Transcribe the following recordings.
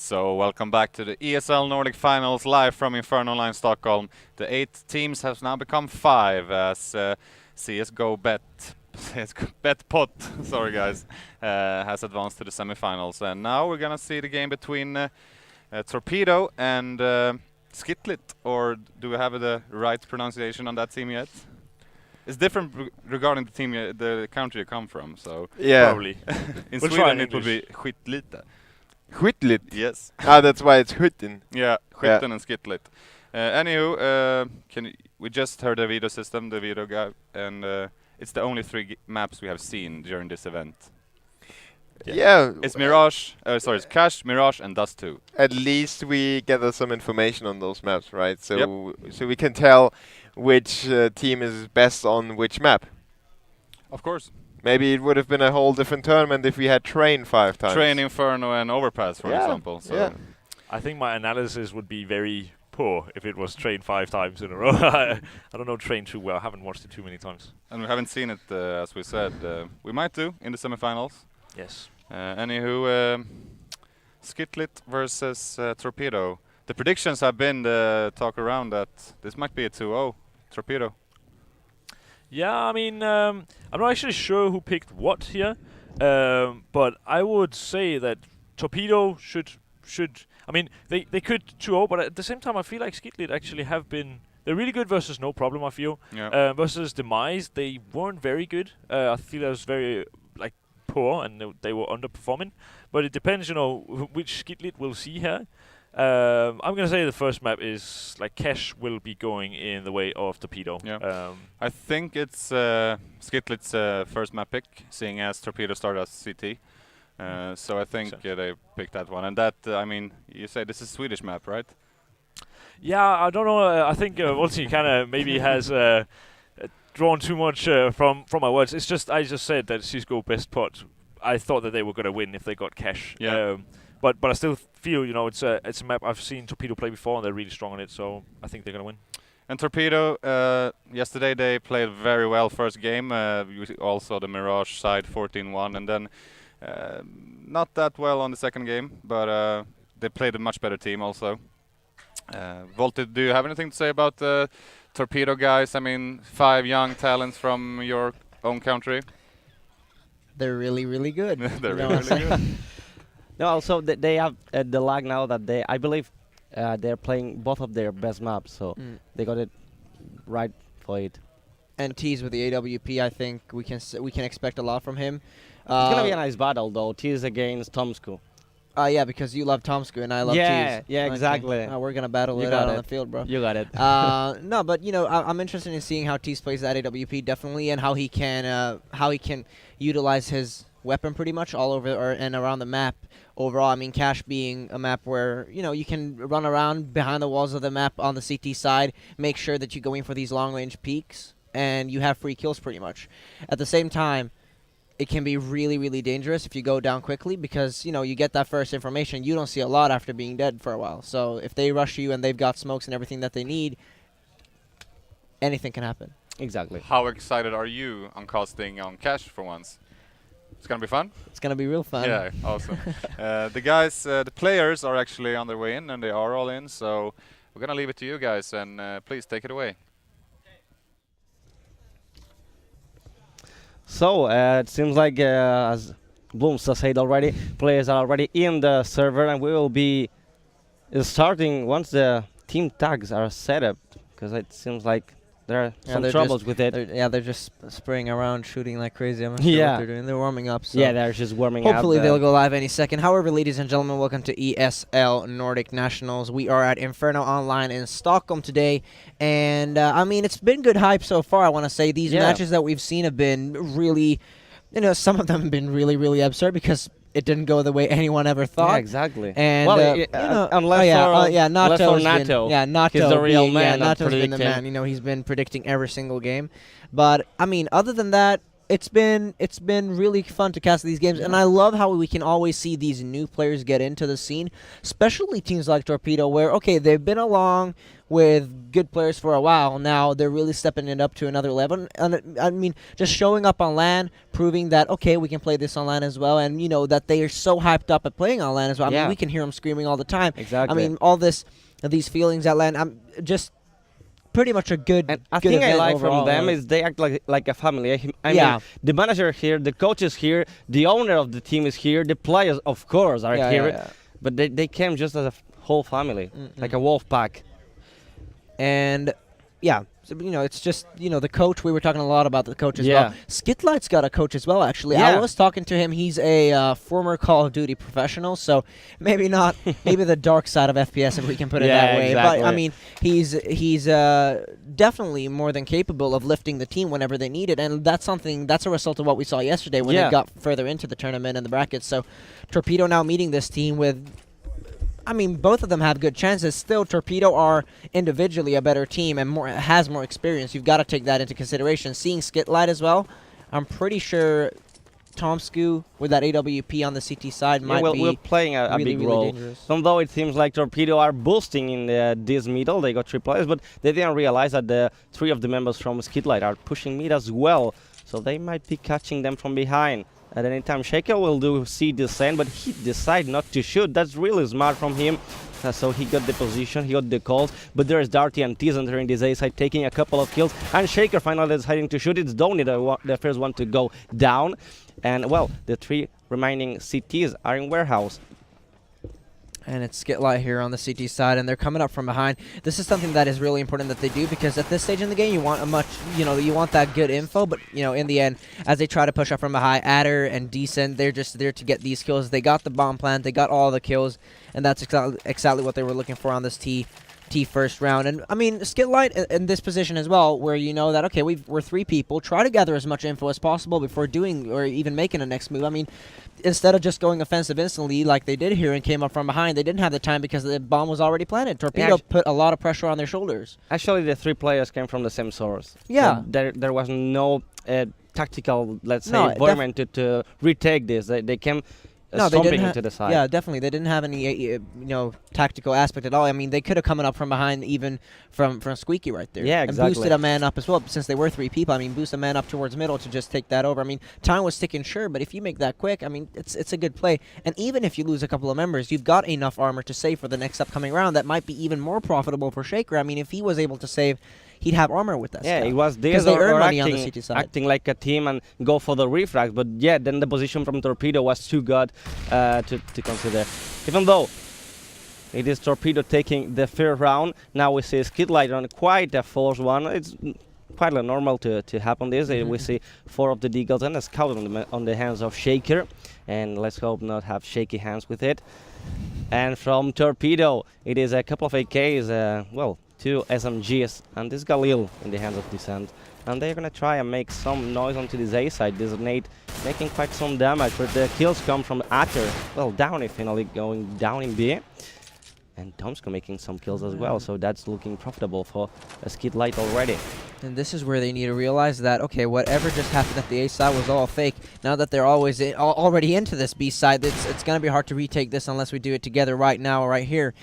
So welcome back to the ESL Nordic Finals live from Inferno Online Stockholm. The 8 teams have now become 5 as CSGO Bet Pot, sorry guys, has advanced to the semifinals. And now we're gonna see the game between Torpedo and SkitLite, or do we have the right pronunciation on that team yet? It's different regarding the team, the country you come from, so probably. In Sweden it would be SkitLite. SkitLite? Yes. That's why it's Skytten. Yeah, Skytten and SkitLite. Anywho, we just heard the video system, the video guy, and it's the only 3 maps we have seen during this event. Yeah. It's Mirage, it's Cash, Mirage, and Dust 2. At least we gather some information on those maps, right? So, so we can tell which team is best on which map. Of course. Maybe it would have been a whole different tournament if we had Train 5 times. Train, Inferno, and Overpass, for example. So I think my analysis would be very poor if it was Train 5 times in a row. I don't know Train too well. I haven't watched it too many times. And we haven't seen it, as we said. We might do in the semifinals. Yes. Anywho, SkitLite versus Torpedo. The predictions have been the talk around that this might be a 2-0 Torpedo. Yeah, I mean, I'm not actually sure who picked what here, but I would say that Torpedo should. I mean, they could 2-0, but at the same time, I feel like SkitLite actually have been. They're really good versus No Problem, I feel. Yeah. Versus Demise, they weren't very good. I feel that was very poor, and they were underperforming. But it depends, which SkitLite we'll see here. I'm gonna say the first map is Cash will be going in the way of Torpedo. Yeah. I think it's SkitLite's first map pick, seeing as Torpedo started as CT. So I think they picked that one. And that, I mean, you say this is a Swedish map, right? Yeah, I don't know. I think Volti kind of maybe has drawn too much from my words. It's just I just said that CSGO best pot. I thought that they were gonna win if they got Cash. Yeah. But I still feel it's a map I've seen Torpedo play before, and they're really strong on it. So I think they're gonna win. And Torpedo, yesterday they played very well first game. You all saw the Mirage side 14-1, and then not that well on the second game, but they played a much better team also. Volti, do you have anything to say about the Torpedo guys? I mean, 5 young talents from your own country. They're really, really good. They're really good. No, also they have the lag now that I believe they're playing both of their best maps, so they got it right for it. And Tease with the AWP, I think we can expect a lot from him. It's gonna be a nice battle though. Tease against Tomsku. Yeah, because you love Tomsku and I love Tease. Yeah, exactly. We're gonna battle it out on the field, bro. You got it. No, but I'm interested in seeing how Tease plays that AWP definitely, and how he can utilize his weapon pretty much all over and around the map. Overall, I mean, Cash being a map where, you can run around behind the walls of the map on the CT side, make sure that you go in for these long-range peaks, and you have free kills pretty much. At the same time, it can be really, really dangerous if you go down quickly because, you get that first information. You don't see a lot after being dead for a while. So if they rush you and they've got smokes and everything that they need, anything can happen. Exactly. How excited are you on casting on Cash for once? It's gonna be fun? It's gonna be real fun. Yeah, awesome. The guys, the players are actually on their way in, and they are all in, so we're gonna leave it to you guys, and please take it away. So, it seems like, as Blooms has said already, players are already in the server, and we will be starting once the team tags are set up, because it seems like there are some troubles with it. They're just spraying around, shooting like crazy. I'm not sure what they're doing. They're warming up. So yeah, they're just warming up. Hopefully they'll go live any second. However, ladies and gentlemen, welcome to ESL Nordic Nationals. We are at Inferno Online in Stockholm today. And, I mean, it's been good hype so far, I want to say. These matches that we've seen have been really, some of them have been really, really absurd because it didn't go the way anyone ever thought. Yeah, exactly. And unless Nato. Yeah, Nato. He's the real man. Nato's been the man. He's been predicting every single game. But I mean, other than that, it's been really fun to cast these games, and I love how we can always see these new players get into the scene, especially teams like Torpedo, where okay, they've been along with good players for a while. Now they're really stepping it up to another level. And I mean, just showing up on LAN, proving that okay, we can play this on LAN as well, and you know that they are so hyped up at playing on LAN as well. I mean, we can hear them screaming all the time. Exactly. I mean, all these feelings at LAN. I'm just pretty much a good. And I good think I event like overall. from them is they act like a family. I Yeah. mean, the manager here, the coach is here, the owner of the team is here, the players, of course, are here. But they came just as a whole family, like a wolf pack. And yeah, so, you know, it's just, you know, the coach, we were talking a lot about the coach as Yeah. well. SkitLite's got a coach as well, actually. I Yeah. was talking to him. He's a former Call of Duty professional, so maybe not, maybe the dark side of FPS, if we can put it Yeah, that way. exactly. But, I mean, he's definitely more than capable of lifting the team whenever they need it, and that's a result of what we saw yesterday when they got further into the tournament and the brackets. So Torpedo now meeting this team with, I mean, both of them have good chances. Still, Torpedo are individually a better team and has more experience. You've got to take that into consideration. Seeing SkitLite as well, I'm pretty sure Tomsku with that AWP on the CT side might be we're playing a really, big really role. dangerous. Although it seems like Torpedo are boosting in this middle, they got 3 players, but they didn't realize that the 3 of the members from SkitLite are pushing mid as well, so they might be catching them from behind. At any time, Shaker will do C descent, but he decided not to shoot. That's really smart from him. So he got the position, he got the calls, but there is Darty and Tiz entering this A side, taking a couple of kills, and Shaker finally deciding to shoot. It's Donny, the first one to go down. And, well, the 3 remaining CTs are in warehouse. And it's SkitLite here on the CT side, and they're coming up from behind. This is something that is really important that they do, because at this stage in the game, you want you want that good info, but, you know, in the end, as they try to push up from behind, Adder and Decent, they're just there to get these kills. They got the bomb plant, they got all the kills, and that's exactly what they were looking for on this T first round. And I mean, SkitLite in this position as well, where you know that okay, we're 3 people. Try to gather as much info as possible before doing or even making a next move. I mean, instead of just going offensive instantly like they did here and came up from behind, they didn't have the time because the bomb was already planted. Torpedo put a lot of pressure on their shoulders. Actually, the 3 players came from the same source. Yeah. So there was no tactical, let's say, No, environment to retake this. They came No, they stomping didn't into the side. Yeah, definitely. They didn't have any, tactical aspect at all. I mean, they could have coming up from behind, even from Squeaky right there. Yeah, exactly. And boosted a man up as well, since they were 3 people. I mean, boost a man up towards middle to just take that over. I mean, time was ticking, sure, but if you make that quick, I mean, it's a good play. And even if you lose a couple of members, you've got enough armor to save for the next upcoming round. That might be even more profitable for Shaker. I mean, if he was able to save, he'd have armor with that Yeah, stuff. it was this 'Cause they or earn money on the CT side. acting like a team and go for the refrags. But yeah, then the position from Torpedo was too good to consider. Even though it is Torpedo taking the 3rd round, now we see SkitLite on quite a forced one. It's quite normal to happen this. We see 4 of the Deagles and a scout on the hands of Shaker. And let's hope not have shaky hands with it. And from Torpedo, it is a couple of AKs, 2 SMGs, and this Galil in the hands of Descent. And they're gonna try and make some noise onto this A side. This nade making quite some damage, but the kills come from Atter. Well, Downey finally going down in B. And Tomsko making some kills as well, so that's looking profitable for a SkitLite already. And this is where they need to realize that, okay, whatever just happened at the A side was all fake. Now that they're already into this B side, it's going to be hard to retake this unless we do it together right now, right here.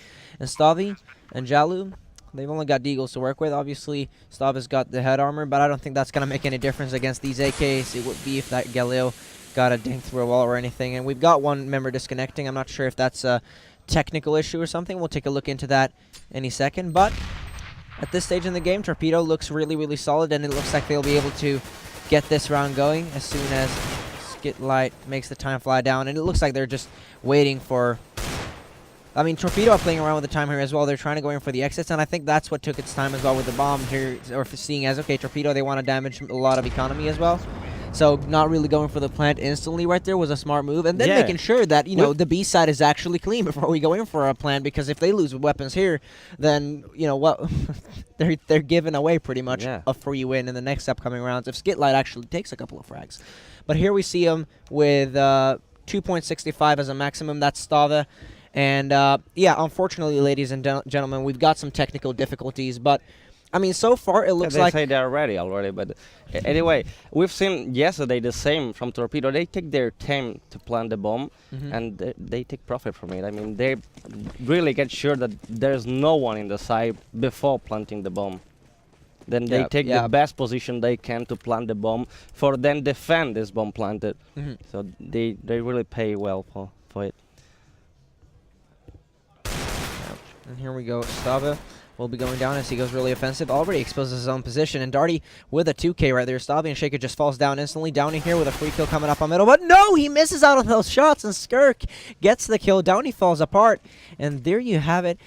And Stavi and Jalu, they've only got Deagles to work with. Obviously, Stavi's got the head armor, but I don't think that's going to make any difference against these AKs. It would be if that Galil got a dink through a wall or anything. And we've got 1 member disconnecting. I'm not sure if that's a technical issue or something. We'll take a look into that any second. But at this stage in the game, Torpedo looks really, really solid, and it looks like they'll be able to get this round going as soon as SkitLite makes the time fly down. And it looks like they're just waiting for... I mean, Torpedo are playing around with the time here as well. They're trying to go in for the exits, and I think that's what took its time as well with the bomb here, or seeing as, okay, Torpedo, they want to damage a lot of economy as well. So not really going for the plant instantly right there was a smart move. And then making sure that, the B side is actually clean before we go in for a plant, because if they lose weapons here, then, they're giving away pretty much a free win in the next upcoming rounds if SkitLite actually takes a couple of frags. But here we see them with 2.65 as a maximum. That's Stava. And, unfortunately, ladies and gentlemen, we've got some technical difficulties, but I mean, so far it looks they like say they're ready already, but anyway, we've seen yesterday the same from Torpedo. They take their time to plant the bomb, and they take profit from it. I mean, they really get sure that there's no one in the side before planting the bomb. Then they take the best position they can to plant the bomb, for then defend this bomb planted. So they really pay well for it. And here we go. Stava will be going down as he goes really offensive. Already exposes his own position. And Darty with a 2K right there. Stava and Shaker just falls down instantly. Downey here with a free kill coming up on middle. But no, he misses out on those shots. And Skirk gets the kill. Downey falls apart. And there you have it.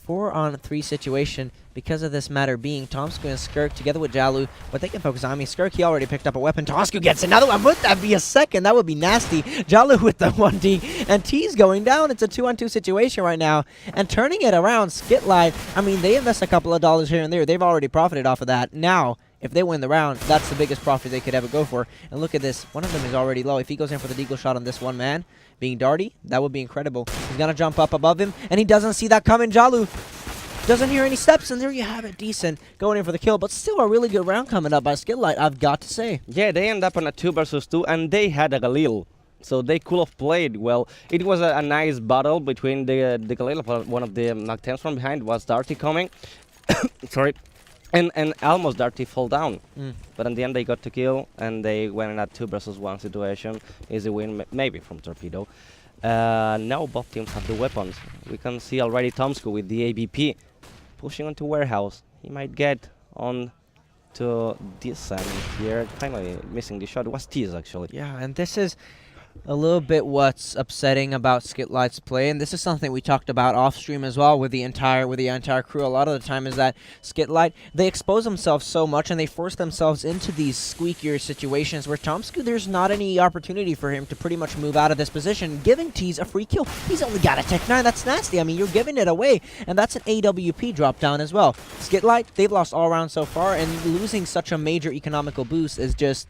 4-on-3 situation because of this matter being Tomsku and Skirk together with Jalu, but they can focus on me. Skirk, he already picked up a weapon. Tomsku gets another one. Would that be a second? That would be nasty. Jalu with the 1D, and T's going down. It's a 2-on-2 situation right now, and turning it around, SkitLite, I mean, they invest a couple of dollars here and there. They've already profited off of that. Now, if they win the round, that's the biggest profit they could ever go for. And look at this. One of them is already low. If he goes in for the deagle shot on this one man, being Darty, that would be incredible. He's going to jump up above him, and he doesn't see that coming. Jalu doesn't hear any steps, and there you have it. Decent going in for the kill, but still a really good round coming up by SkitLite, I've got to say. Yeah, they end up on a 2 versus 2, and they had a Galil. So they could have played well. It was a nice battle between the Galil. One of the Nocturnes from behind was Darty coming. Sorry. And almost Darty fall down. But in the end they got to kill, and they went in a 2 versus 1 situation. Easy win, maybe from Torpedo. Now both teams have the weapons. We can see already Tomsku with the ABP pushing onto Warehouse. He might get on to this end here. Finally missing the shot. It was Tease actually. Yeah, and this is a little bit what's upsetting about SkitLite's play, and this is something we talked about off stream as well with the entire crew. A lot of the time is that SkitLite, they expose themselves so much and they force themselves into these squeakier situations where Tomsku, there's not any opportunity for him to pretty much move out of this position, giving Tease a free kill. He's only got a Tech 9. That's nasty. I mean, you're giving it away, and that's an AWP drop down as well. SkitLite, they've lost all rounds so far, and losing such a major economical boost is just,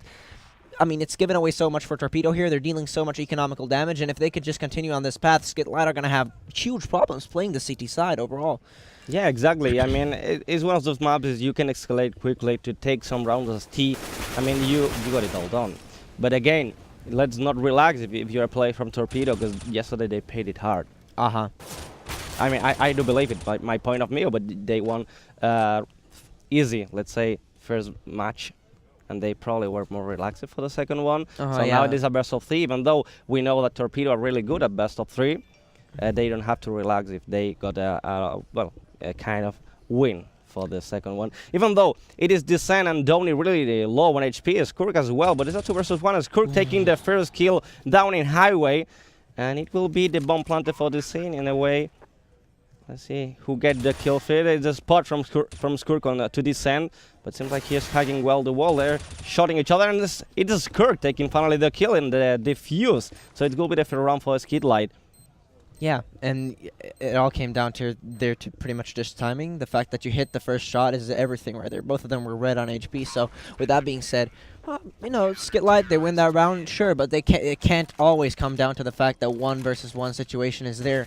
I mean, it's given away so much for Torpedo here. They're dealing so much economical damage, and if they could just continue on this path, SkitLite are going to have huge problems playing the CT side overall. Yeah, exactly. I mean, it's one of those maps you can escalate quickly to take some rounds as T. I mean, you got it all done. But again, let's not relax if you're a player from Torpedo, because yesterday they paid it hard. I mean, I do believe it by my point of view, but they won easy, let's say, first match. And they probably were more relaxed for the second one. So now it is a best of 3, even though we know that Torpedo are really good at best of 3. They don't have to relax if they got a kind of win for the second one. Even though it is Descent and Downey really low on HP, Skirk as well, but it's a 2 versus 1. Skirk taking the first kill down in Highway, and it will be the bomb planted for the scene in a way. Let's see who get the kill feed. It's a spot from Skirk on to Descent, but seems like he is hugging well the wall there, shooting each other, and it is Skirk taking finally the kill in the defuse. So it will be the first round for SkitLite. Yeah, and it all came down to pretty much just timing. The fact that you hit the first shot is everything right there. Both of them were red on HP. So with that being said, you know, SkitLite, they win that round, sure, but it can't always come down to the fact that 1 versus 1 situation is there.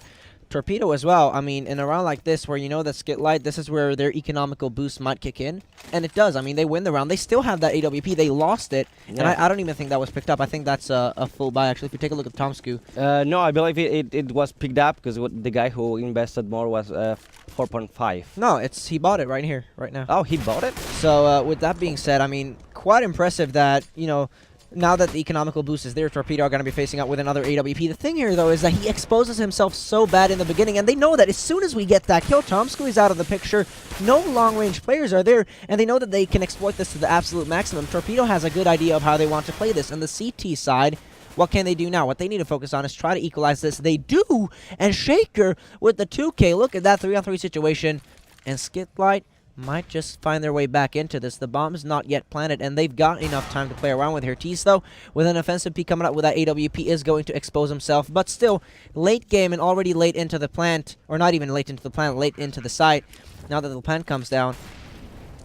Torpedo as well. I mean, in a round like this where you know that SkitLite, this is where their economical boost might kick in, and it does. I mean, they win the round. They still have that AWP. They lost it, and I don't even think that was picked up. I think that's a full buy, actually, if you take a look at Tomsku. No, I believe it was picked up because the guy who invested more was 4.5. No, he bought it right here, right now. Oh, he bought it? So with that being said, I mean, quite impressive that, you know, now that the economical boost is there, Torpedo are going to be facing out with another AWP. The thing here, though, is that he exposes himself so bad in the beginning, and they know that as soon as we get that kill, Tomsku is out of the picture. No long-range players are there, and they know that they can exploit this to the absolute maximum. Torpedo has a good idea of how they want to play this. And the CT side, what can they do now? What they need to focus on is try to equalize this. They do, and Shaker with the 2K. Look at that 3-on-3 situation, and SkitLite might just find their way back into this. The bomb's not yet planted, and they've got enough time to play around with here. Tease, though, with an offensive P coming up with that AWP, is going to expose himself. But still, late game and already late into the plant, or not even late into the plant, late into the site. Now that the plant comes down,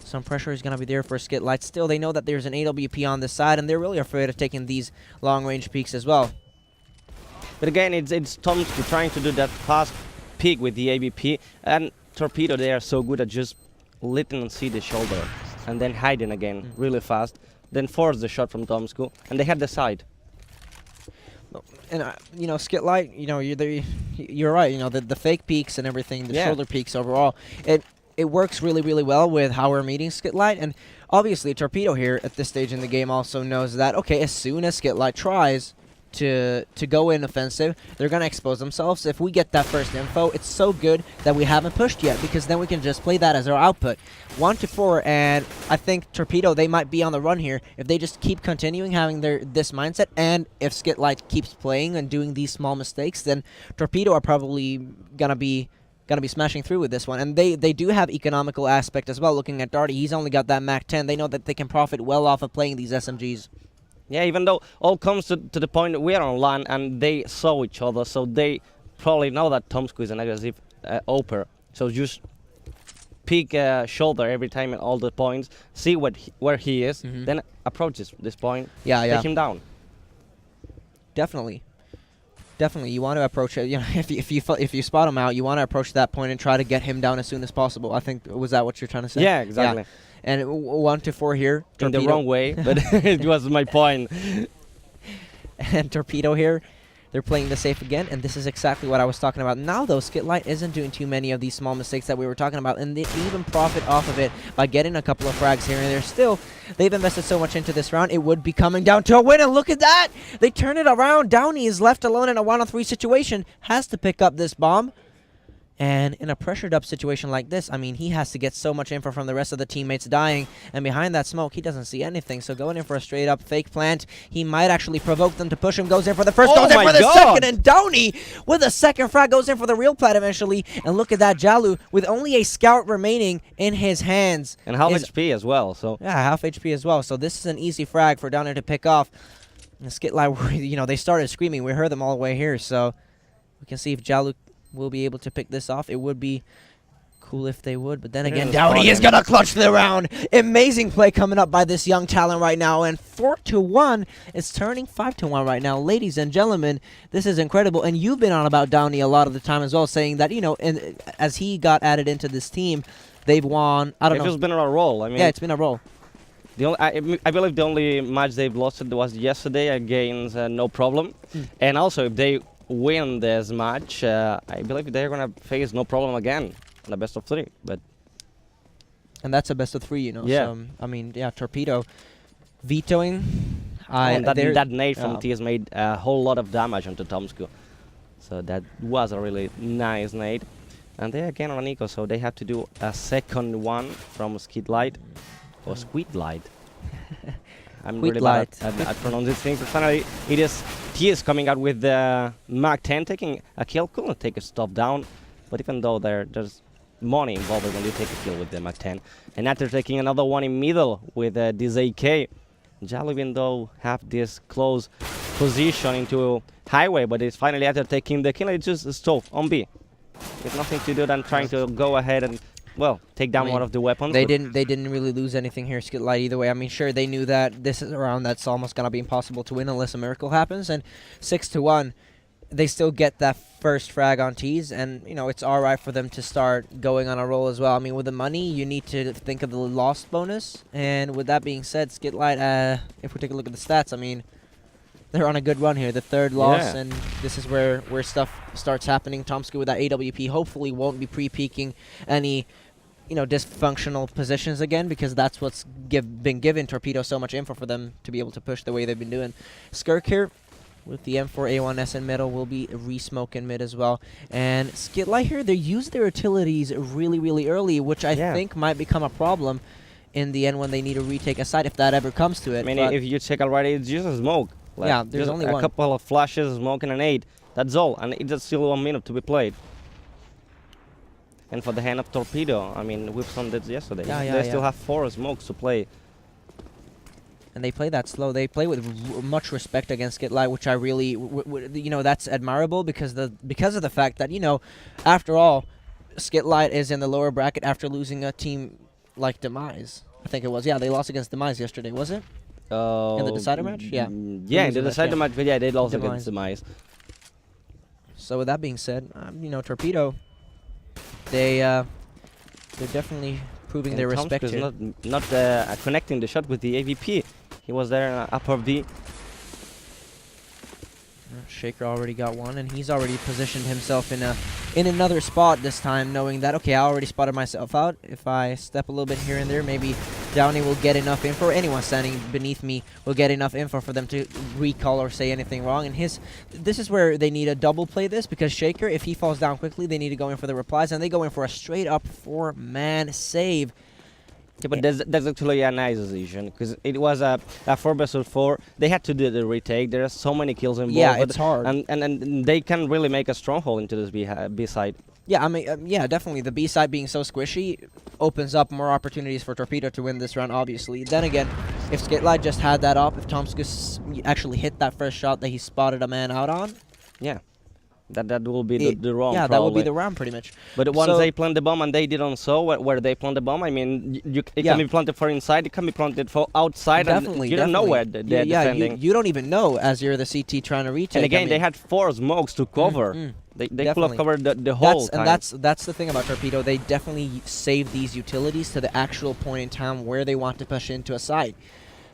some pressure is going to be there for SkitLite. Still, they know that there's an AWP on this side, and they're really afraid of taking these long-range peaks as well. But again, it's Tomsku trying to do that fast peak with the AWP, and Torpedo, they are so good at just letting see the shoulder and then hiding again really fast, then force the shot from Tomsku, and they had the side. And you know, SkitLite, you know, you're right. You know, the fake peaks and everything, the shoulder peaks overall, it works really well with how we're meeting SkitLite. And obviously, Torpedo here at this stage in the game also knows that, okay, as soon as SkitLite tries to go in offensive, they're gonna expose themselves. If we get that first info, it's so good that we haven't pushed yet, because then we can just play that as our output. 1-4, and I think Torpedo, they might be on the run here if they just keep continuing having this mindset. And if SkitLite keeps playing and doing these small mistakes, then Torpedo are probably gonna be smashing through with this one. And they do have economical aspect as well. Looking at Darty, he's only got that Mac 10. They know that they can profit well off of playing these SMGs. Yeah, even though all comes to the point we are on LAN and they saw each other, so they probably know that Tomsku is an aggressive oper. So just pick shoulder every time at all the points, see where he is, then approach this point, take him down. Definitely, you want to approach it. You know, if you spot him out, you want to approach that point and try to get him down as soon as possible. I think, was that what you're trying to say? Yeah, exactly. Yeah. And 1-4 here. In the wrong way, but it was my point. And Torpedo here, they're playing the safe again, and this is exactly what I was talking about. Now, though, SkitLite isn't doing too many of these small mistakes that we were talking about, and they even profit off of it by getting a couple of frags here and there. Still, they've invested so much into this round, it would be coming down to a win, and look at that! They turn it around. Downey is left alone in a 1-on-3 situation, has to pick up this bomb. And in a pressured up situation like this, I mean, he has to get so much info from the rest of the teammates dying. And behind that smoke, he doesn't see anything. So going in for a straight up fake plant, he might actually provoke them to push him. Goes in for the first, goes in for the second. And Downey with a second frag goes in for the real plat eventually. And look at that, Jalu with only a scout remaining in his hands. And half HP as well. So yeah, half HP as well. So this is an easy frag for Downey to pick off. And SkitLite, you know, they started screaming. We heard them all the way here. So we can see if Jalu will be able to pick this off. It would be cool if they would, but then again, Downey is gonna clutch the round. Amazing play coming up by this young talent right now, and 4-1 is turning 5-1 right now. Ladies and gentlemen, this is incredible, and you've been on about Downey a lot of the time as well, saying that, you know, and as he got added into this team, they've won, I don't know. It's been a roll. I mean, yeah, it's been a roll. I believe the only match they've lost was yesterday against No Problem, and also if they win this match, I believe they're gonna face No Problem again in the best of 3. And that's a best of 3, you know. Yeah. So, I mean, yeah, Torpedo vetoing. That nade from TS made a whole lot of damage onto Tomsku, so that was a really nice nade. And they again on eco, so they have to do a second one from SkitLite or SkitLite. I'm really bad at pronouncing these things. But finally, it is TS coming out with the Mac 10, taking a kill. Couldn't take a stop down, but even though there's money involved when you take a kill with the Mac 10. And after taking another one in middle with this AK, Jalo, even though have this close position into highway, but it's finally after taking the kill, it's just stove on B. There's nothing to do than trying to go ahead and, well, take down one of the weapons. They didn't really lose anything here, SkitLite, either way. I mean, sure, they knew that this is a round that's almost gonna be impossible to win unless a miracle happens, and 6-1, they still get that first frag on T's, and you know, it's all right for them to start going on a roll as well. I mean, with the money, you need to think of the lost bonus, and with that being said, SkitLite, if we take a look at the stats, I mean, they're on a good run here. The third loss, and this is where stuff starts happening. Tomsku with that AWP hopefully won't be pre-peaking any, you know, dysfunctional positions again, because that's what's been given Torpedo so much info for them to be able to push the way they've been doing. Skirk here with the M4A1S in middle will be re-smoke in mid as well. And SkitLite here, they use their utilities really, really early, which I think might become a problem in the end when they need to retake a site, if that ever comes to it. I mean, if you check already, it's just a smoke. Like, yeah, there's only a couple of flashes, smoke, and an 8. That's all, and it's still 1 minute to be played. And for the hand of Torpedo, I mean, we've seen that yesterday. They still have 4 smokes to play. And they play that slow. They play with much respect against SkitLite, which I really, you know, that's admirable because of the fact that, you know, after all, SkitLite is in the lower bracket after losing a team like Demise. I think it was. Yeah, they lost against Demise yesterday, was it? In the decider match? Yeah. Yeah, in the decider match, but yeah, they lost against Demise. So with that being said, you know, Torpedo, they're definitely proving And their respect Tomsk is here. not connecting the shot with the AVP. He was there upper B. Shaker already got one, and he's already positioned himself in another spot this time, knowing that, okay, I already spotted myself out. If I step a little bit here and there, maybe Downey will get enough info, or anyone standing beneath me will get enough info for them to recall or say anything wrong. And this is where they need to double play this, because Shaker, if he falls down quickly, they need to go in for the replies, and they go in for a straight-up 4-man save. Yeah, but that's actually a nice decision, because it was a 4-4. They had to do the retake. There are so many kills involved. Yeah, it's hard. And they can really make a stronghold into this B side. Yeah, I mean, yeah, definitely. The B side being so squishy opens up more opportunities for Torpedo to win this round, obviously. Then again, if SkitLite just had that up, if Tomskus actually hit that first shot that he spotted a man out on, Yeah. That will be the wrong. yeah, that would be the round pretty much. But once So- they plant the bomb, and they didn't so where they plant the bomb, I mean, it Yeah. can be planted for inside, it can be planted for outside, Definitely, and you don't know where they're yeah, defending. you don't even know as you're the CT trying to retake. And I again, mean, they had 4 smokes to cover. They could have Definitely. covered the whole time. and that's the thing about Torpedo. They definitely save these utilities to the actual point in time where they want to push into a site.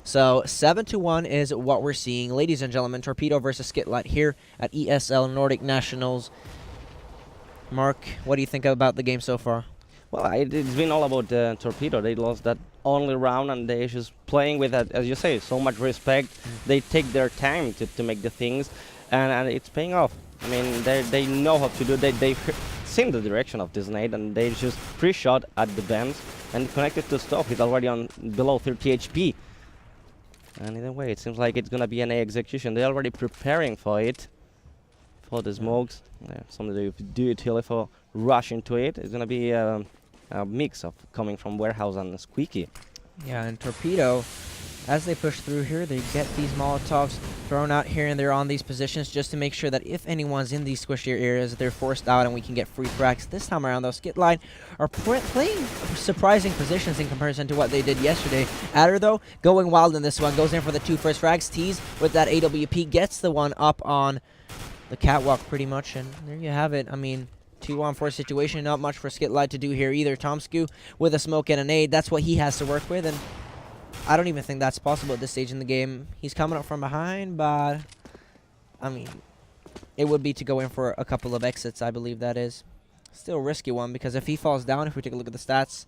So 7-1 is what we're seeing, ladies and gentlemen. Torpedo versus SkitLite here at ESL Nordic Nationals. Mark, what do you think about the game so far? Well, it's been all about Torpedo. They lost that only round, and they're just playing with, as you say, so much respect. They take their time to make the things, and it's paying off. I mean, they know how to do it. They've seen the direction of this nade, and they just pre-shot at the bends and connected to stop. He's already on below 30 HP. And either way, it seems like it's going to be an A execution. They're already preparing for it. For the smokes, something they do it here for rush into it. It's gonna be a mix of coming from Warehouse and Squeaky. Yeah, and Torpedo, as they push through here, they get these Molotovs thrown out here and there on these positions just to make sure that if anyone's in these squishier areas, they're forced out and we can get free frags. This time around, though, SkitLite are playing surprising positions in comparison to what they did yesterday. Adder, though, going wild in this one, goes in for the 2 first frags. Tease with that AWP gets the one up on the catwalk pretty much, and there you have it. I mean, 2-on-4 situation, not much for SkitLite to do here either. Tomsku with a smoke and a nade, that's what he has to work with, and I don't even think that's possible at this stage in the game. He's coming up from behind, but I mean, it would be to go in for a couple of exits, I believe that is. Still a risky one, because if he falls down, if we take a look at the stats,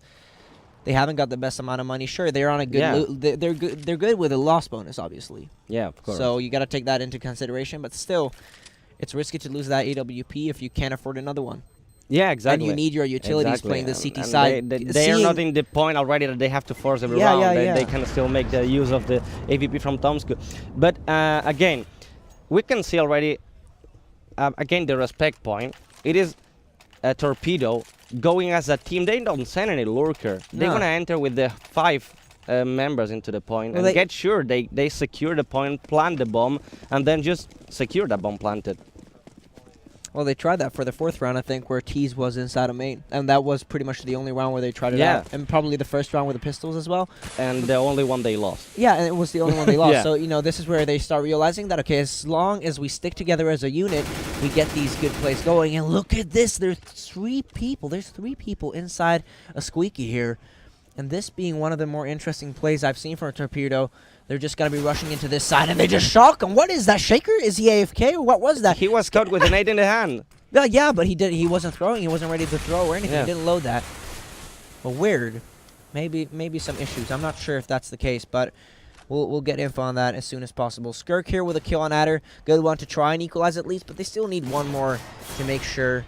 they haven't got the best amount of money. Sure, they're on a good they're good with a loss bonus, obviously. Yeah, of course. So you got to take that into consideration, but still, it's risky to lose that AWP if you can't afford another one. Yeah, exactly. And you need your utilities playing the CT side. They are not in the point already that they have to force every round. They can still make the use of the AVP from Tomsk. But again, we can see already, again, the respect point. It is a Torpedo going as a team. They don't send any lurker. They're going to enter with the 5 members into the point and get sure they secure the point, plant the bomb, and then just secure that bomb planted. Well, they tried that for the 4th round, I think, where Tease was inside of main. And that was pretty much the only round where they tried it out. And probably the first round with the pistols as well. And the only one they lost. Yeah, and it was the only one they lost. So, you know, this is where they start realizing that, okay, as long as we stick together as a unit, we get these good plays going. And look at this. There's 3 people. There's 3 people inside a Squeaky here. And this being one of the more interesting plays I've seen from a Torpedo. They're just going to be rushing into this side, and they just shock him. What is that, Shaker? Is he AFK, or what was that? He was caught with an 8 in the hand. Yeah, but he wasn't throwing. He wasn't ready to throw or anything. Yeah. He didn't load that. Well, weird. Maybe some issues. I'm not sure if that's the case, but we'll get info on that as soon as possible. Skirk here with a kill on Adder. Good one to try and equalize at least, but they still need one more to make sure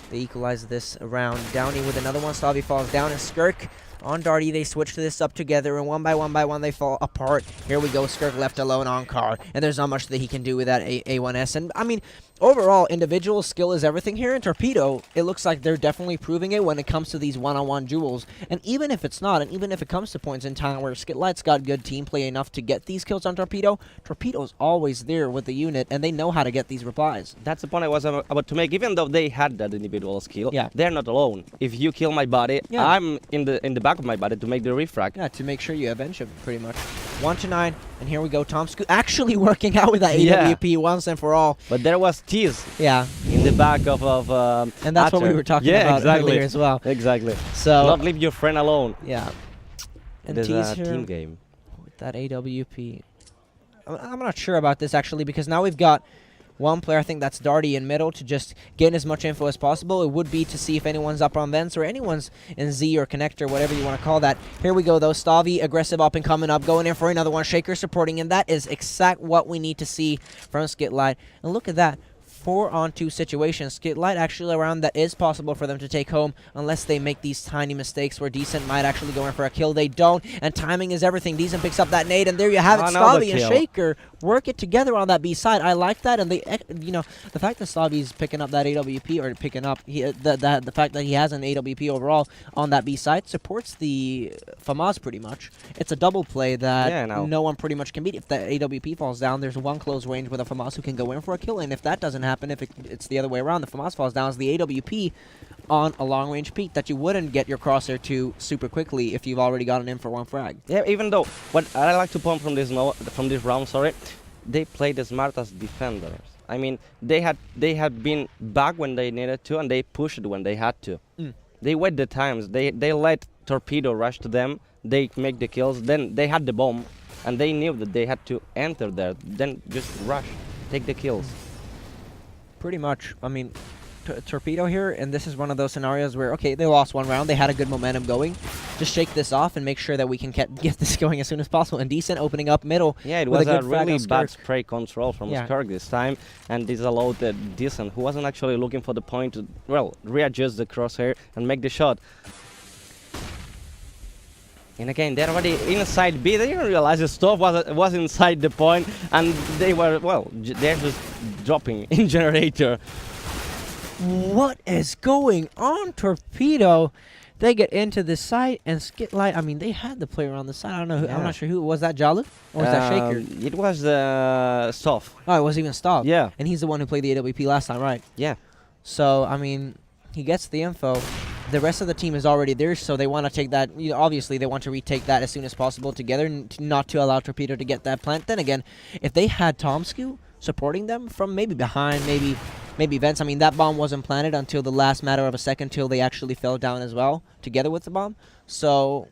they equalize this round. Downey with another one. Stavi falls down, and Skirk on Darty, they switch to this up together, and one by one they fall apart. Here we go, Skirk left alone on car, and there's not much that he can do with that A1S. And I mean, overall, individual skill is everything here in Torpedo. It looks like they're definitely proving it when it comes to these one-on-one duels. And even if it's not, and even if it comes to points in time where SkitLite's got good team play enough to get these kills on Torpedo, Torpedo's always there with the unit, and they know how to get these replies. That's the point I was about to make. Even though they had that individual skill, Yeah. they're not alone. If you kill my body, Yeah. I'm in the back of my body to make the refrag. Yeah, to make sure you avenge him, pretty much. 1-9, and here we go. Tomsku actually working out with that Yeah. AWP once and for all. But there was Tease Yeah. in in the back of And that's what we Archer. were talking Yeah, about exactly. earlier as well. Exactly. So Not leave your friend alone. yeah. And It is T's a here team game. with that AWP. I'm not sure about this actually, because now we've got one player, I think that's Darty in middle, to just get as much info as possible. It would be to see if anyone's up on vents or anyone's in Z or connector, whatever you want to call that. Here we go though, Stavi, aggressive up and coming up, going in for another one, Shaker supporting, and that is exact what we need to see from SkitLite. And look at that. 4-on-2 situation. SkitLite actually around that is possible for them to take home unless they make these tiny mistakes where Decent might actually go in for a kill. They don't, and timing is everything. Decent picks up that nade, and there you have it. Another Stavi and kill. Shaker work it together on that B side. I like that, and they, you know, the fact that Stavi's picking up that AWP or picking up the fact that he has an AWP overall on that B side supports the FAMAS pretty much. It's a double play that no one pretty much can beat. If the AWP falls down, there's one close range with a FAMAS who can go in for a kill, and if that doesn't happen, if it's the other way around, the FAMAS falls down, as the AWP on a long-range peak that you wouldn't get your crosshair to super quickly if you've already gotten in for one frag. Yeah, even though what I like to point from this round, sorry, they played as smart as defenders. I mean, they had been back when they needed to, and they pushed when they had to. They wait the times. They let Torpedo rush to them. They make the kills. Then they had the bomb, and they knew that they had to enter there. Then just rush, take the kills. Pretty much. I mean, Torpedo here, and this is one of those scenarios where, okay, they lost one round, they had a good momentum going. Just shake this off and make sure that we can get this going as soon as possible. And Decent opening up middle. Yeah, it with was a a good frag really on bad Skirk. spray control from Skirk this time, and this allowed Decent, who wasn't actually looking for the point, to, well, readjust the crosshair and make the shot. And again, they're already inside B. They didn't realize the stuff was inside the point, and they were, well, they're just dropping in generator. What is going on, Torpedo? They get into the site, and SkitLite, I mean, they had the player on the side. I don't know who, I'm not sure who. Was that Jalu? Or was that Shaker? It was Soft. Oh, it was even Stop. Yeah. And he's the one who played the AWP last time, right? Yeah. So, I mean, he gets the info. The rest of the team is already there, so they want to take that. You know, obviously, they want to retake that as soon as possible together, not to allow Torpedo to get that plant. Then again, if they had Tomsku supporting them from maybe behind, maybe vents. I mean, that bomb wasn't planted until the last matter of a second, till they actually fell down as well, together with the bomb. So,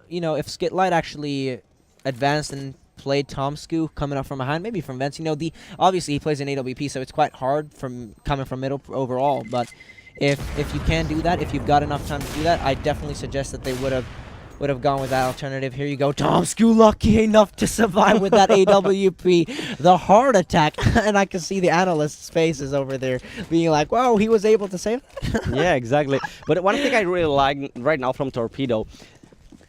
you know, if SkitLite actually advanced and played Tomsku coming up from behind, maybe from vents. You know, obviously he plays an AWP, so it's quite hard from coming from middle overall, but. If you can do that, if you've got enough time to do that, I definitely suggest that they would have gone with that alternative. Here you go, Tomsku lucky enough to survive with that AWP. The heart attack, and I can see the analysts' faces over there being like, "Wow, he was able to save that." Yeah, exactly. But one thing I really like right now from Torpedo,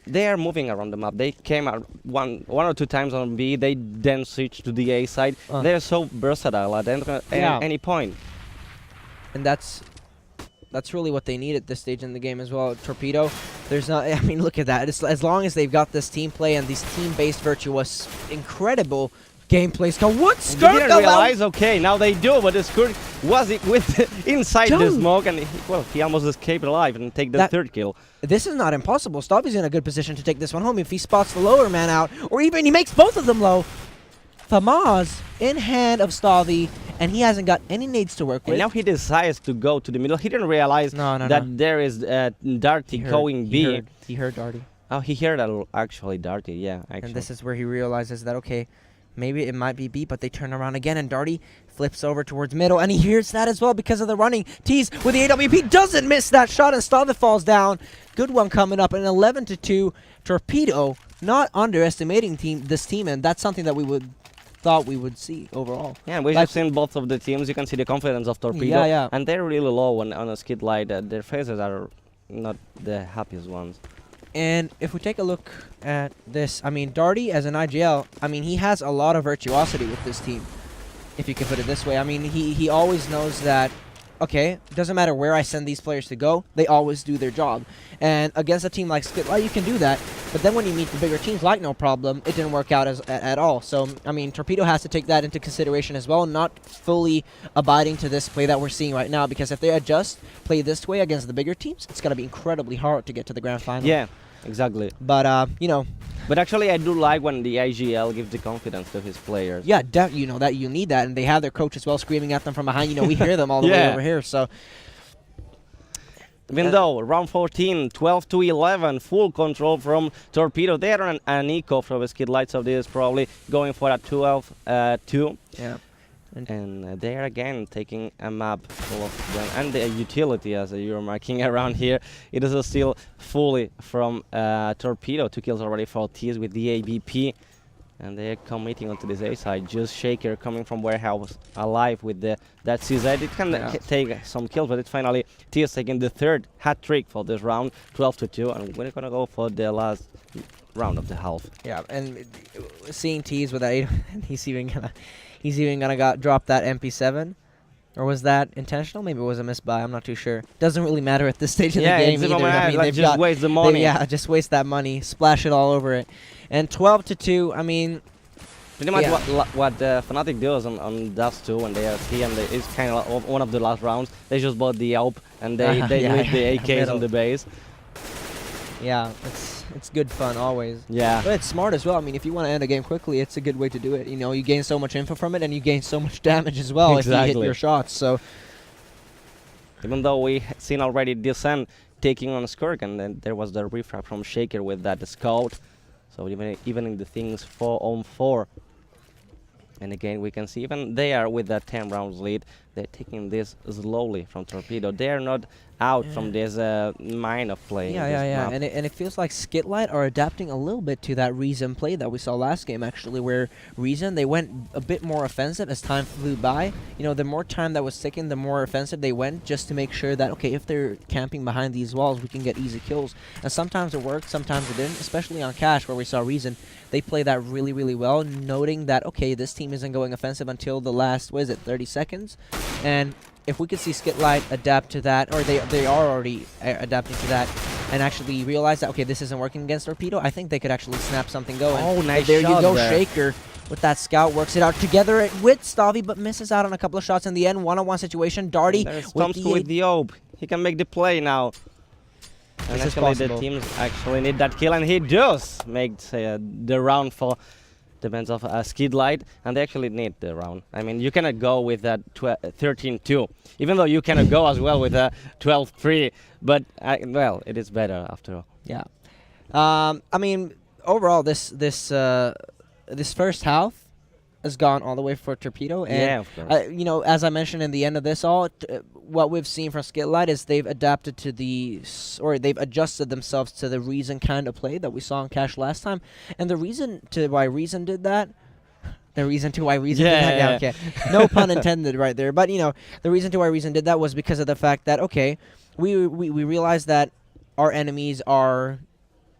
they are moving around the map. They came out one or two times on B. They then switched to the A side. They're so versatile at any point. And that's really what they need at this stage in the game as well. Torpedo, there's not. I mean, look at that. It's, as long as they've got this team play and these team-based virtuous, incredible gameplay. So what? They didn't realize. Okay, now they do. But the Skirk was inside the smoke, and he almost escaped alive and take the third kill. This is not impossible. Stavi's in a good position to take this one home if he spots the lower man out, or even he makes both of them low. FAMAS in hand of Stavi, and he hasn't got any nades to work with. And now he decides to go to the middle. He didn't realize that there is Darty going B. He heard Darty. Oh, he heard actually Darty, yeah. Actually. And this is where he realizes that, okay, maybe it might be B, but they turn around again, and Darty flips over towards middle, and he hears that as well because of the running. Tease with the AWP doesn't miss that shot, and Stavi falls down. Good one coming up, an 11-2 Torpedo, not underestimating this team, and that's something that we thought we would see overall. Yeah, we've just seen both of the teams. You can see the confidence of Torpedo. Yeah. And they're really low on a SkitLite. Their faces are not the happiest ones. And if we take a look at this, I mean, Darty as an IGL, I mean, he has a lot of virtuosity with this team, if you can put it this way. I mean, he always knows that, okay, it doesn't matter where I send these players to go, they always do their job. And against a team like SkitLite, you can do that. But then when you meet the bigger teams like No Problem, it didn't work out at all. So, I mean, Torpedo has to take that into consideration as well, not fully abiding to this play that we're seeing right now. Because if they adjust, play this way against the bigger teams, it's going to be incredibly hard to get to the grand final. Yeah, exactly. But, you know, But actually, I do like when the IGL gives the confidence to his players. Yeah, you know that you need that, and they have their coach as well screaming at them from behind. You know, we hear them all the way Yeah. over here. So Even though round 14, 12 to 11, full control from Torpedo. They are an eco from SkitLite, so this is probably going for a 12-2. yeah. And they are again taking a map full of them. And the utility, as you're marking around here, it is still fully from Torpedo. 2 kills already for Tees with the ABP. And they're committing onto this A side. Just Shaker coming from warehouse alive with that CZ. It can take some kills, but it's finally Tees taking the 3rd hat trick for this round, 12-2. And we're gonna go for the last round of the half. Yeah, and seeing Tees with that 8, he's even gonna drop that MP7, or was that intentional? Maybe it was a misbuy. I'm not too sure. Doesn't really matter at this stage of the game it's either. I mean, like they've just got waste the money. just waste that money, splash it all over it, and 12-2. I mean, Pretty much yeah. what Fnatic does on Dust 2 when they are C, and it's kind of one of the last rounds. They just bought the AWP and they leave the AKs on the base. Yeah, it's good fun always. Yeah. But it's smart as well. I mean, if you want to end a game quickly, it's a good way to do it. You know, you gain so much info from it, and you gain so much damage as well if you hit your shots. So even though we seen already Descent taking on Skirk, and then there was the refrag from Shaker with that scout. So even in the things 4-on-4. And again, we can see even they are with that 10 rounds lead. They're taking this slowly from Torpedo. They are not out from this mine of play. Yeah. And it feels like SkitLite are adapting a little bit to that Reason play that we saw last game, actually, where Reason, they went a bit more offensive as time flew by. You know, the more time that was ticking, the more offensive they went, just to make sure that, okay, if they're camping behind these walls, we can get easy kills. And sometimes it worked, sometimes it didn't, especially on Cash, where we saw Reason. They play that really, really well, noting that, okay, this team isn't going offensive until the last, 30 seconds? And if we could see SkitLite adapt to that, or they are already adapting to that, and actually realize that, okay, this isn't working against Torpedo, I think they could actually snap something going. Oh, nice there shot you go, there. Shaker with that scout, works it out together with Stavi, but misses out on a couple of shots in the end. One-on-one situation, Darty with the AWP. He can make the play now. And This is actually the possible. teams actually need that kill, and he does make the round for the bands of SkitLite, and they actually need the round. I mean, you cannot go with that 13-2, even though you cannot go as well with a 12-3, but well, it is better after all. Yeah. I mean, overall, this first half has gone all the way for Torpedo, and Yeah, of course. you know, as I mentioned in the end of this what we've seen from SkitLite is they've adapted to they've adjusted themselves to the Reason kind of play that we saw in Cash last time, and the reason to why Reason did that. The reason to why Reason did that? Yeah. Okay. No pun intended right there. But, you know, the reason to why Reason did that was because of the fact that, okay, we realized that our enemies are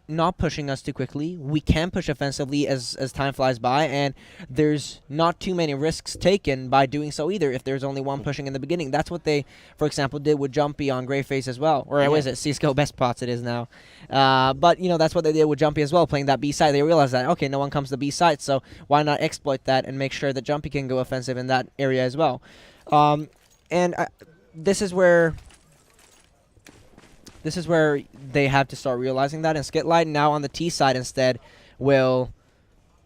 not pushing us too quickly. We can push offensively as time flies by, and there's not too many risks taken by doing so either if there's only one pushing in the beginning. That's what they, for example, did with Jumpy on Greyface as well. Or was it CSGO Best Pots it is now. But, you know, that's what they did with Jumpy as well, playing that B side. They realized that, okay, no one comes to B side, so why not exploit that and make sure that Jumpy can go offensive in that area as well. And this is where they have to start realizing that, and SkitLite now on the T side instead will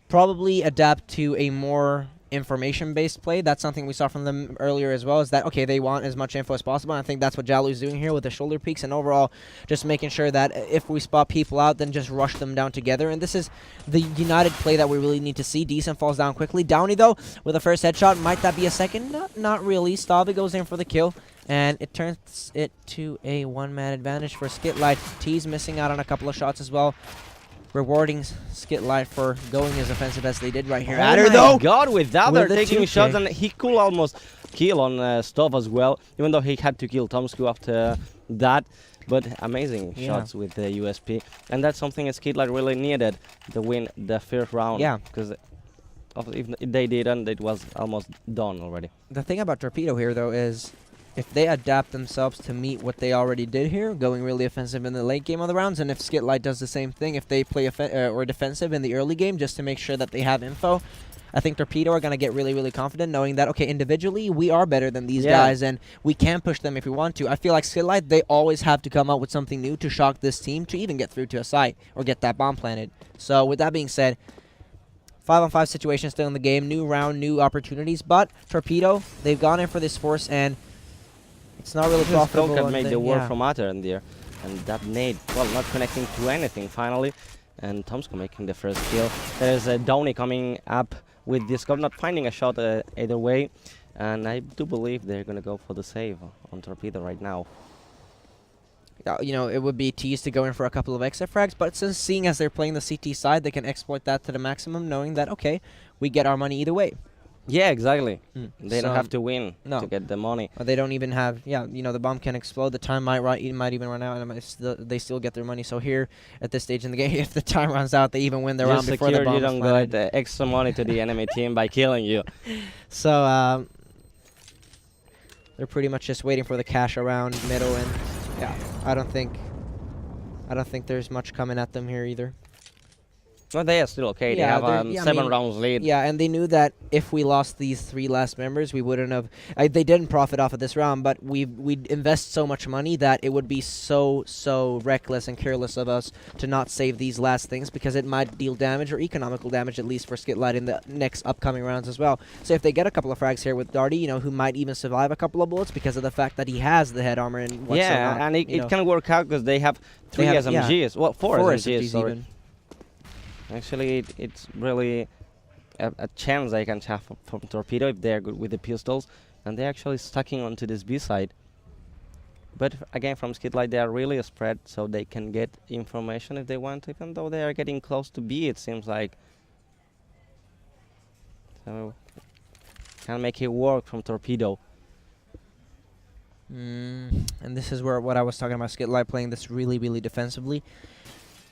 probably adapt to a more information-based play. That's something we saw from them earlier as well, is that, okay, they want as much info as possible, and I think that's what Jalu's doing here with the shoulder peaks, and overall just making sure that if we spot people out, then just rush them down together, and this is the united play that we really need to see. Decent falls down quickly. Downey, though, with a first headshot. Might that be a second? Not really. Stavi goes in for the kill. And it turns it to a one-man advantage for SkitLite. T's missing out on a couple of shots as well. Rewarding SkitLite for going as offensive as they did right here. Oh my god, with that they're With the taking 2K. shots, and he could almost kill on Stuff as well, even though he had to kill Tomsku after that. But amazing shots with the USP. And that's something SkitLite really needed to win the first round. Yeah. Because if they didn't, it was almost done already. The thing about Torpedo here, though, is if they adapt themselves to meet what they already did here, going really offensive in the late game of the rounds, and if SkitLite does the same thing, if they play or defensive in the early game just to make sure that they have info, I think Torpedo are going to get really, really confident knowing that, okay, individually, we are better than these Yeah. guys, and we can push them if we want to. I feel like SkitLite, they always have to come up with something new to shock this team to even get through to a site or get that bomb planted. So with that being said, 5-on-5 situation still in the game. New round, new opportunities. But Torpedo, they've gone in for this force, and it's not really profitable. Skulk and made then- the work yeah. from Atter in there. And that nade, well, not connecting to anything finally. And Tomsko making the first kill. There's a Downey coming up with this scope, not finding a shot either way. And I do believe they're going to go for the save on Torpedo right now. You know, it would be teased to go in for a couple of extra frags, but since seeing as they're playing the CT side, they can exploit that to the maximum, knowing that, okay, we get our money either way. Yeah, exactly. Mm. They don't So, have to win no. to get the money. They don't even have, you know, the bomb can explode, the time might even run out, and they still get their money. So here, at this stage in the game, if the time runs out, they even win the round Just before the secure bomb you is don't planted. get extra money to the enemy team by killing you. So, they're pretty much just waiting for the cash around middle, and yeah, I don't think there's much coming at them here either. Well, they are still okay. Yeah, they they're- have yeah, I 7 mean, rounds lead. Yeah, and they knew that if we lost these 3 last members, we wouldn't have. They didn't profit off of this round, but we'd invest so much money that it would be so reckless and careless of us to not save these last things, because it might deal damage, or economical damage at least, for SkitLite in the next upcoming rounds as well. So if they get a couple of frags here with Darty, you know, who might even survive a couple of bullets because of the fact that he has the head armor and what's Yeah, and it can work out because they have 3 They have- yeah. SMGs. Well, 4 4 SMGs, sorry. even. Actually, it's really a chance they can have from Torpedo if they're good with the pistols, and they're actually stacking onto this B side. But again, from SkitLite, they are really spread, so they can get information if they want, even though they are getting close to B, it seems like. So, can make it work from Torpedo. And this is where what I was talking about, SkitLite playing this really, really defensively.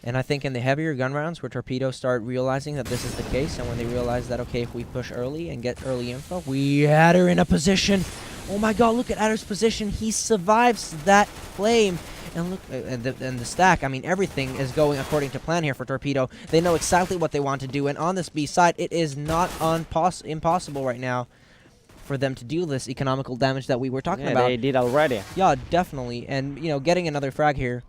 And I think in the heavier gun rounds where Torpedoes start realizing that this is the case, and when they realize that, okay, if we push early and get early info, we had her in a position. Oh my god, look at Adder's position. He survives that flame. And look, and the stack, I mean, everything is going according to plan here for Torpedo. They know exactly what they want to do, and on this B side, it is not impossible right now for them to deal this economical damage that we were talking about. They did already. Yeah, definitely. And, you know, getting another frag here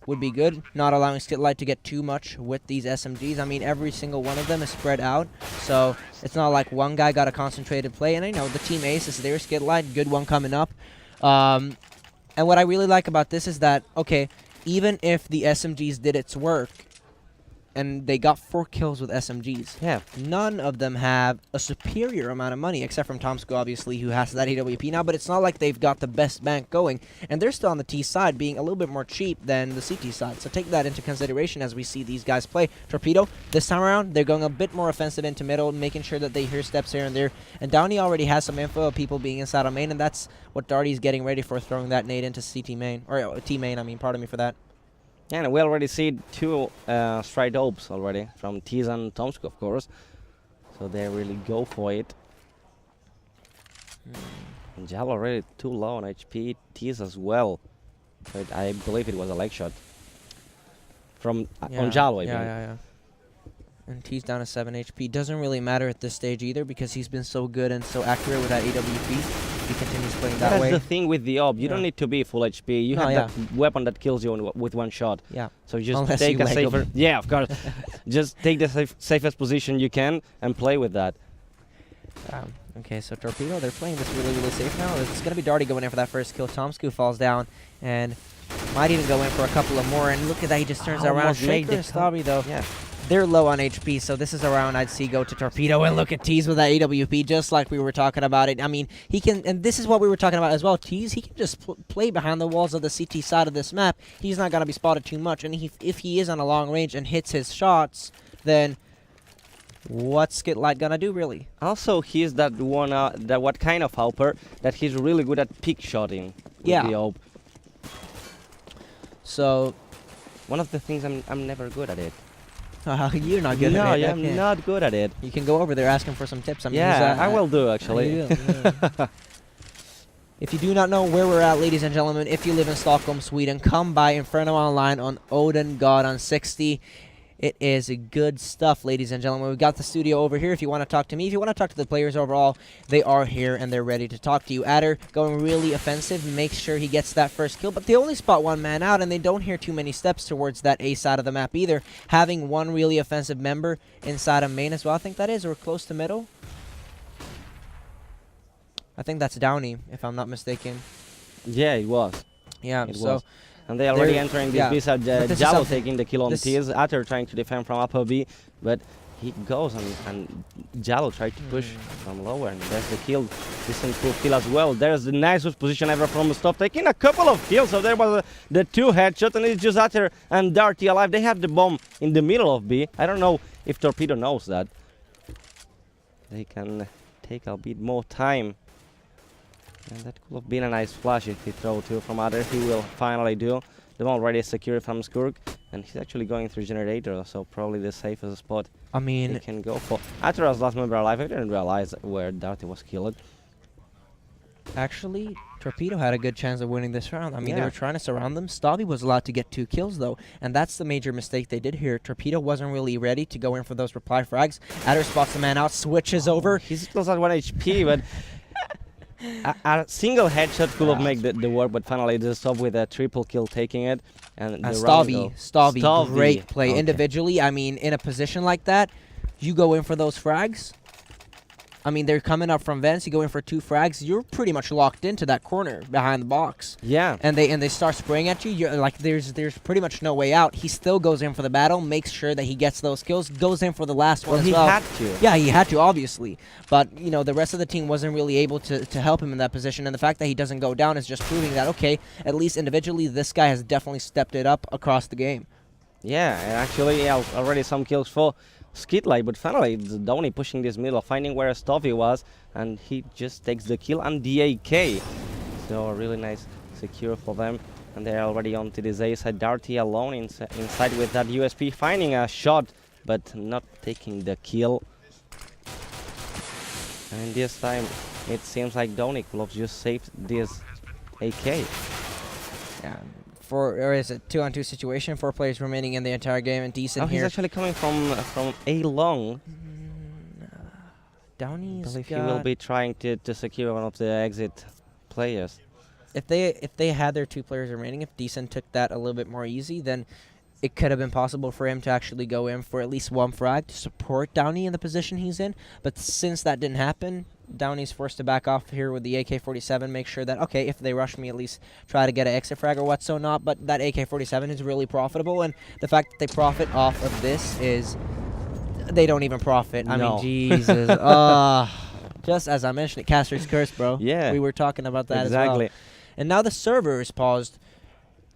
would be good. Not allowing SkitLite to get too much with these SMGs. I mean, every single one of them is spread out. So it's not like one guy got a concentrated play. And I know the team ace is there, SkitLite. Good one coming up. And what I really like about this is that, okay, even if the SMGs did its work, and they got 4 kills with SMGs. Yeah. None of them have a superior amount of money, except from Tomsko, obviously, who has that AWP now, but it's not like they've got the best bank going, and they're still on the T side, being a little bit more cheap than the CT side, so take that into consideration as we see these guys play. Torpedo, this time around, they're going a bit more offensive into middle, making sure that they hear steps here and there, and Downey already has some info of people being inside on main, and that's what Darty's getting ready for, throwing that nade into CT main, or T main, I mean, pardon me for that. Yeah, and we already see 2 straight opes already from Tease and Tomsko, of course. So they really go for it. And Jal already too low on HP. Tease as well. So I believe it was a leg shot from on Jalo even. Yeah. And T's down to 7 HP. Doesn't really matter at this stage either, because he's been so good and so accurate with that AWP. He continues playing that That's way. the thing with the op. You Yeah. don't need to be full HP. You No, have that weapon that kills you with 1 shot. Yeah. So just Unless take you a leg 'em. safer. Yeah, of course. Just take the safest position you can and play with that. Okay, so Torpedo, they're playing this really, really safe now. It's going to be Darty going in for that first kill. Tomsko falls down and might even go in for a couple of more. And look at that, he just turns around. Almost made Shaker the Stabby, though. Yeah. They're low on HP, so this is a round I'd see go to Torpedo. And look at Tease with that AWP, just like we were talking about it. I mean, he can, and this is what we were talking about as well. Tease, he can just play behind the walls of the CT side of this map. He's not going to be spotted too much. And if he is on a long range and hits his shots, then what's SkitLite going to do, really? Also, he's that one, that what kind of helper that he's really good at pick shotting. With Yeah. the op. So, One of the things I'm never good at it. you're not good no, at it. yeah, I I'm can't. not good at it. You can go over there asking for some tips. I mean, Yeah, I will do you actually. do, yeah. If you do not know where we're at, ladies and gentlemen, if you live in Stockholm, Sweden, come by Inferno Online on Odin God on 60. It is good stuff, ladies and gentlemen. We've got the studio over here. If you want to talk to me, if you want to talk to the players overall, they are here and they're ready to talk to you. Adder going really offensive, makes sure he gets that first kill, but they only spot one man out, and they don't hear too many steps towards that A side of the map either. Having one really offensive member inside of main as well, I think that is, or close to middle. I think that's Downey, if I'm not mistaken. Yeah, it was. Yeah, It so was. And they already they're- entering this yeah. B side. But this is Jallo something- taking the kill on this- Tears. Atter trying to defend from upper B, but he goes and Jallo tried to push from lower, and there's the kill. Decent full kill as well. There's the nicest position ever from Stop, taking a couple of kills. So there was the 2 headshots, and it's just Atter and Darty alive. They have the bomb in the middle of B. I don't know if Torpedo knows that. They can take a bit more time. And that could have been a nice flash if he throw 2 from Atter. He will finally do. The bomb already secured from Skurk, and he's actually going through Generator, so probably the safest spot I he mean, can go for. Atter as last member alive. I didn't realize where Darty was killed. actually, Torpedo had a good chance of winning this round. I mean, they Yeah. were trying to surround them. Stabby was allowed to get 2 kills, though, and that's the major mistake they did here. Torpedo wasn't really ready to go in for those reply frags. Adder spots the man out, switches over. He's close at 1 HP, but a single headshot could have made the work, but finally they stop with a triple kill taking it. And the round go. Stabby, great play. Okay. Individually, I mean, in a position like that, you go in for those frags. I mean, they're coming up from vents. You go in for 2 frags. You're pretty much locked into that corner behind the box. Yeah. And they start spraying at you. You're like, there's pretty much no way out. He still goes in for the battle, makes sure that he gets those kills, goes in for the last one as he well. had to. Yeah, he had to, obviously. But, you know, the rest of the team wasn't really able to help him in that position. And the fact that he doesn't go down is just proving that, okay, at least individually, this guy has definitely stepped it up across the game. Yeah, and actually, yeah, already some kills for SkitLite, but finally it's Downey pushing this middle, finding where Stovey was, and he just takes the kill and the AK. So a really nice secure for them, and they're already on to this A side. Darty alone inside with that USP, finding a shot, but not taking the kill. And this time it seems like Downey could have just saved this AK. Yeah. Or is it 2-on-2 situation? 4 players remaining in the entire game, and decent Oh, he's here. actually coming from A long. Downey's I believe he will be trying to secure one of the exit players. If they had their 2 players remaining, if Decent took that a little bit more easy, then it could have been possible for him to actually go in for at least 1 frag to support Downey in the position he's in. But since that didn't happen, Downey's forced to back off here with the AK-47, make sure that, okay, if they rush me, at least try to get an exit frag or what so not. But that AK-47 is really profitable, and the fact that they profit off of this is they don't even profit. I No. mean, Jesus. Just as I mentioned it, Caster's Curse, bro. Yeah. We were talking about that Exactly. as well. And now the server is paused.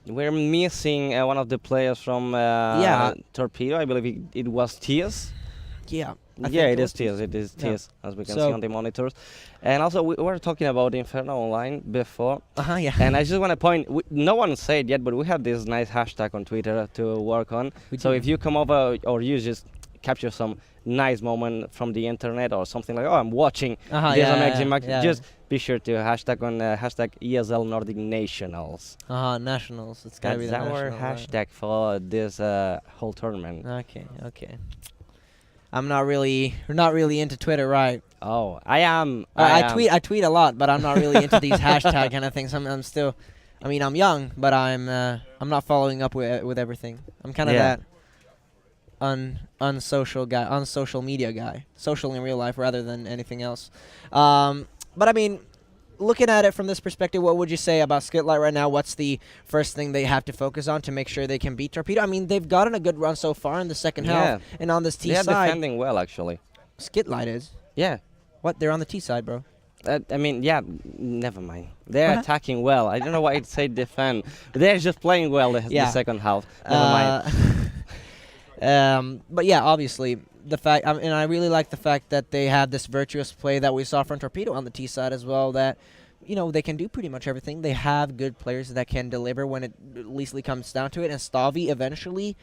We're missing one of the players from Yeah. Torpedo. I believe it was Tias. Yeah. I Yeah, think it is was Tias. It is Yeah. Tias, as we can see So- on the monitors. And also, we were talking about Inferno Online before. Yeah. And I just want to point, no one said yet, but we have this nice hashtag on Twitter to work on. We So do. if you come over or you just capture some nice moment from the internet or something like, oh, I'm watching this amazing match, just be sure to hashtag on hashtag ESL Nordic Nationals. Nationals. It's gotta be That's the our national, right? hashtag for this whole tournament. Okay. I'm not really into Twitter, right? Oh, I am. I am. tweet a lot, but I'm not really into these hashtag kind of things. I'm still, I mean, I'm young, but I'm not following up with everything. I'm kind of Yeah. that unsocial guy, unsocial media guy, social in real life rather than anything else. But I mean, looking at it from this perspective, what would you say about SkitLite right now? What's the first thing they have to focus on to make sure they can beat Torpedo? I mean, they've gotten a good run so far in the second half, and on this T They are side, defending well, actually. SkitLite is. Yeah. What? They're on the T side, bro. I mean, yeah, never mind. They're What? attacking well. I don't know why it say defend. They're just playing well the Yeah. second half. Never mind. But yeah, obviously the fact, and I really like the fact that they have this virtuous play that we saw from Torpedo on the T side as well. That, you know, they can do pretty much everything. They have good players that can deliver when it leastly comes down to it. And Stavi eventually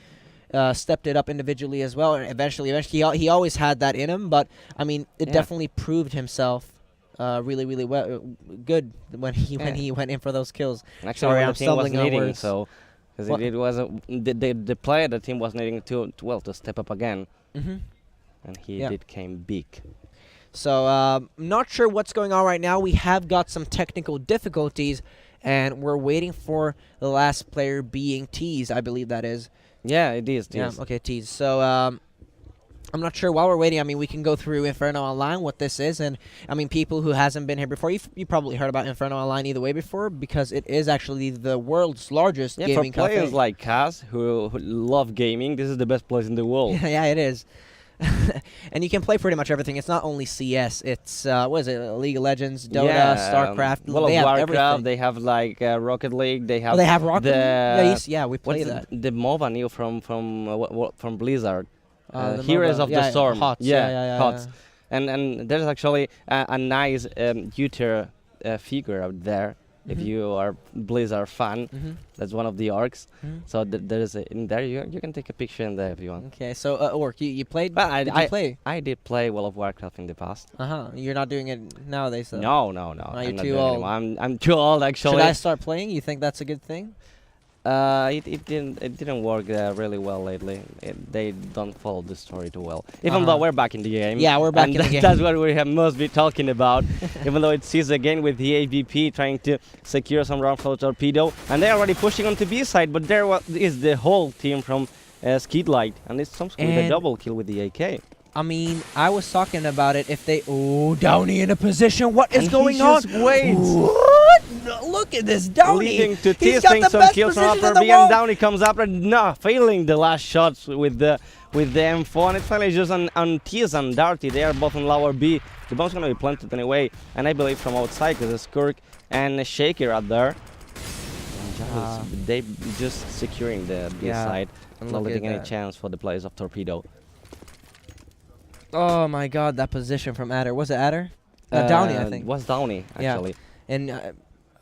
stepped it up individually as well. And eventually, he always had that in him. But I mean, it Yeah. definitely proved himself really well, good when he went in for those kills. Actually, Sorry, when I'm the team was stumbling on leading, words. so Because What? it was the player, the team was needing to step up again, Mm-hmm. and he Yeah. did came big. So, not sure what's going on right now. We have got some technical difficulties, and we're waiting for the last player being Tease, I believe that is. Yeah, it is. Yeah, Yes. okay, Tease. So, I'm not sure while we're waiting. I mean, we can go through Inferno Online, what this is, and I mean, people who hasn't been here before, you probably heard about Inferno Online either way before, because it is actually the world's largest Yeah, gaming for players cafe. like us who love gaming, this is the best place in the world. Yeah, it is. And you can play pretty much everything. It's not only CS. It's what is it? League of Legends, Dota, Yeah, StarCraft. World they of have Warcraft. everything. They have like Rocket League. They have. Oh, they have Rocket the League? Yeah, yeah, we play what's that. the MOBA new from Blizzard. The Heroes MOBA. of Yeah, the Storm. HOTS. Yeah. HOTS. And there's actually a nice Uther figure out there. If Mhm. you are Blizzard fan, Mm-hmm. that's one of the orcs. Mhm. So there's in there you can take a picture in there if you want. Okay, so Orc, you played? Well, Did you play? I did play World of Warcraft in the past. You're not doing it nowadays, though. No. you're I'm not too doing it old. anymore. I'm too old actually. Should I start playing? You think that's a good thing? It didn't work really well lately. They don't follow the story too well. Even though we're back in the game. Yeah, we're back and in the game. That's what we must be talking about. Even though it sees again with the AVP trying to secure some round for torpedo, and they're already pushing on to B side. But there is the whole team from SkitLite, and it's some with a And- double kill with the AK. I mean, I was talking about it. If they Downey in a position, what is And going he on? just waits. What? No, look at this Downey. Leading to He's T got seeing the some best kills from position in upper the B, and world. down he comes up and failing the last shots with the M4, and it's finally just on T's and Darty. They are both on lower B. The bomb's gonna be planted anyway, and I believe from outside because there's Skirk and a Shaker out there. And they just securing the B Yeah, side, and not look letting at any that. chance for the players of Torpedo. Oh my God, that position from Adder. Was it Adder? Downey, I think. Was Downey Yeah. actually. And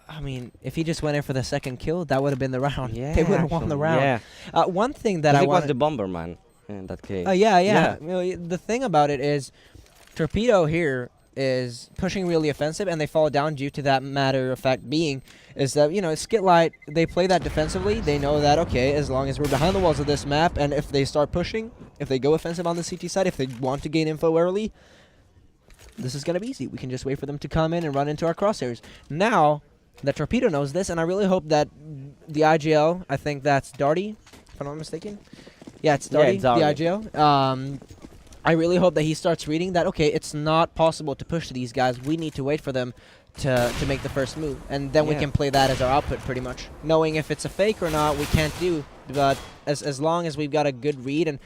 I mean, if he just went in for the second kill, that would have been the round. Yeah, They would have won the actually, round. Yeah, One thing that I it was want. the Bomberman in that case. Yeah. Yeah. You know, the thing about it is, Torpedo here is pushing really offensive, and they fall down due to that matter of fact being is that, you know, SkitLite, they play that defensively. They know that, okay, as long as we're behind the walls of this map, and if they start pushing, if they go offensive on the CT side, if they want to gain info early, this is going to be easy. We can just wait for them to come in and run into our crosshairs. Now, the Torpedo knows this, and I really hope that the IGL, I think that's Darty, if I'm not mistaken. Yeah, it's Darty, it's Darty. the IGL. I really hope that he starts reading that, okay, it's not possible to push these guys. We need to wait for them to make the first move. And then we Yeah. can play that as our output, pretty much. Knowing if it's a fake or not, we can't do. But as long as we've got a good read and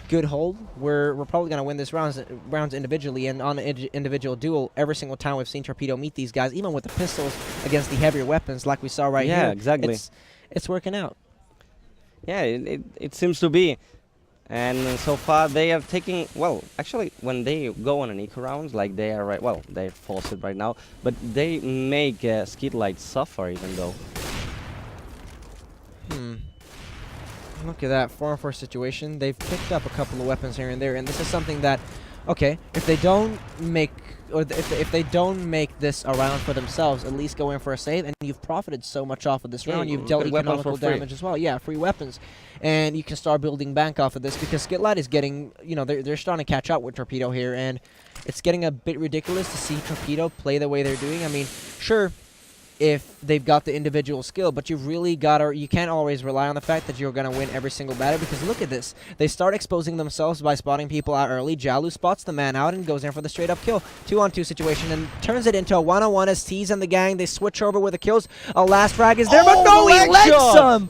good hold, we're probably going to win this rounds individually. And on an individual duel, every single time we've seen Torpedo meet these guys, even with the pistols against the heavier weapons like we saw right here. Yeah, exactly. It's working out. Yeah, it seems to be. And so far they are taking, well, actually when they go on an eco rounds, like they are they're forced right now, but they make SkitLite suffer even though. Look at that 4-on-4 situation. They've picked up a couple of weapons here and there, and this is something that, okay, if they don't make, or if they don't make this a round for themselves, at least go in for a save, and you've profited so much off of this Yeah, round. You've you dealt get weapons for economical free. damage as well. Yeah, free weapons, and you can start building bank off of this because SkitLite is getting, you know, they're starting to catch up with Torpedo here, and it's getting a bit ridiculous to see Torpedo play the way they're doing. I mean, sure, if they've got the individual skill, but you've really got to, you can't always rely on the fact that you're going to win every single battle, because look at this. They start exposing themselves by spotting people out early. Jalu spots the man out and goes in for the straight up kill. 2-on-2 situation and turns it into a 1-on-1 as T's and the gang, they switch over with the kills. A last frag is there, but no, he leg legs shot! him!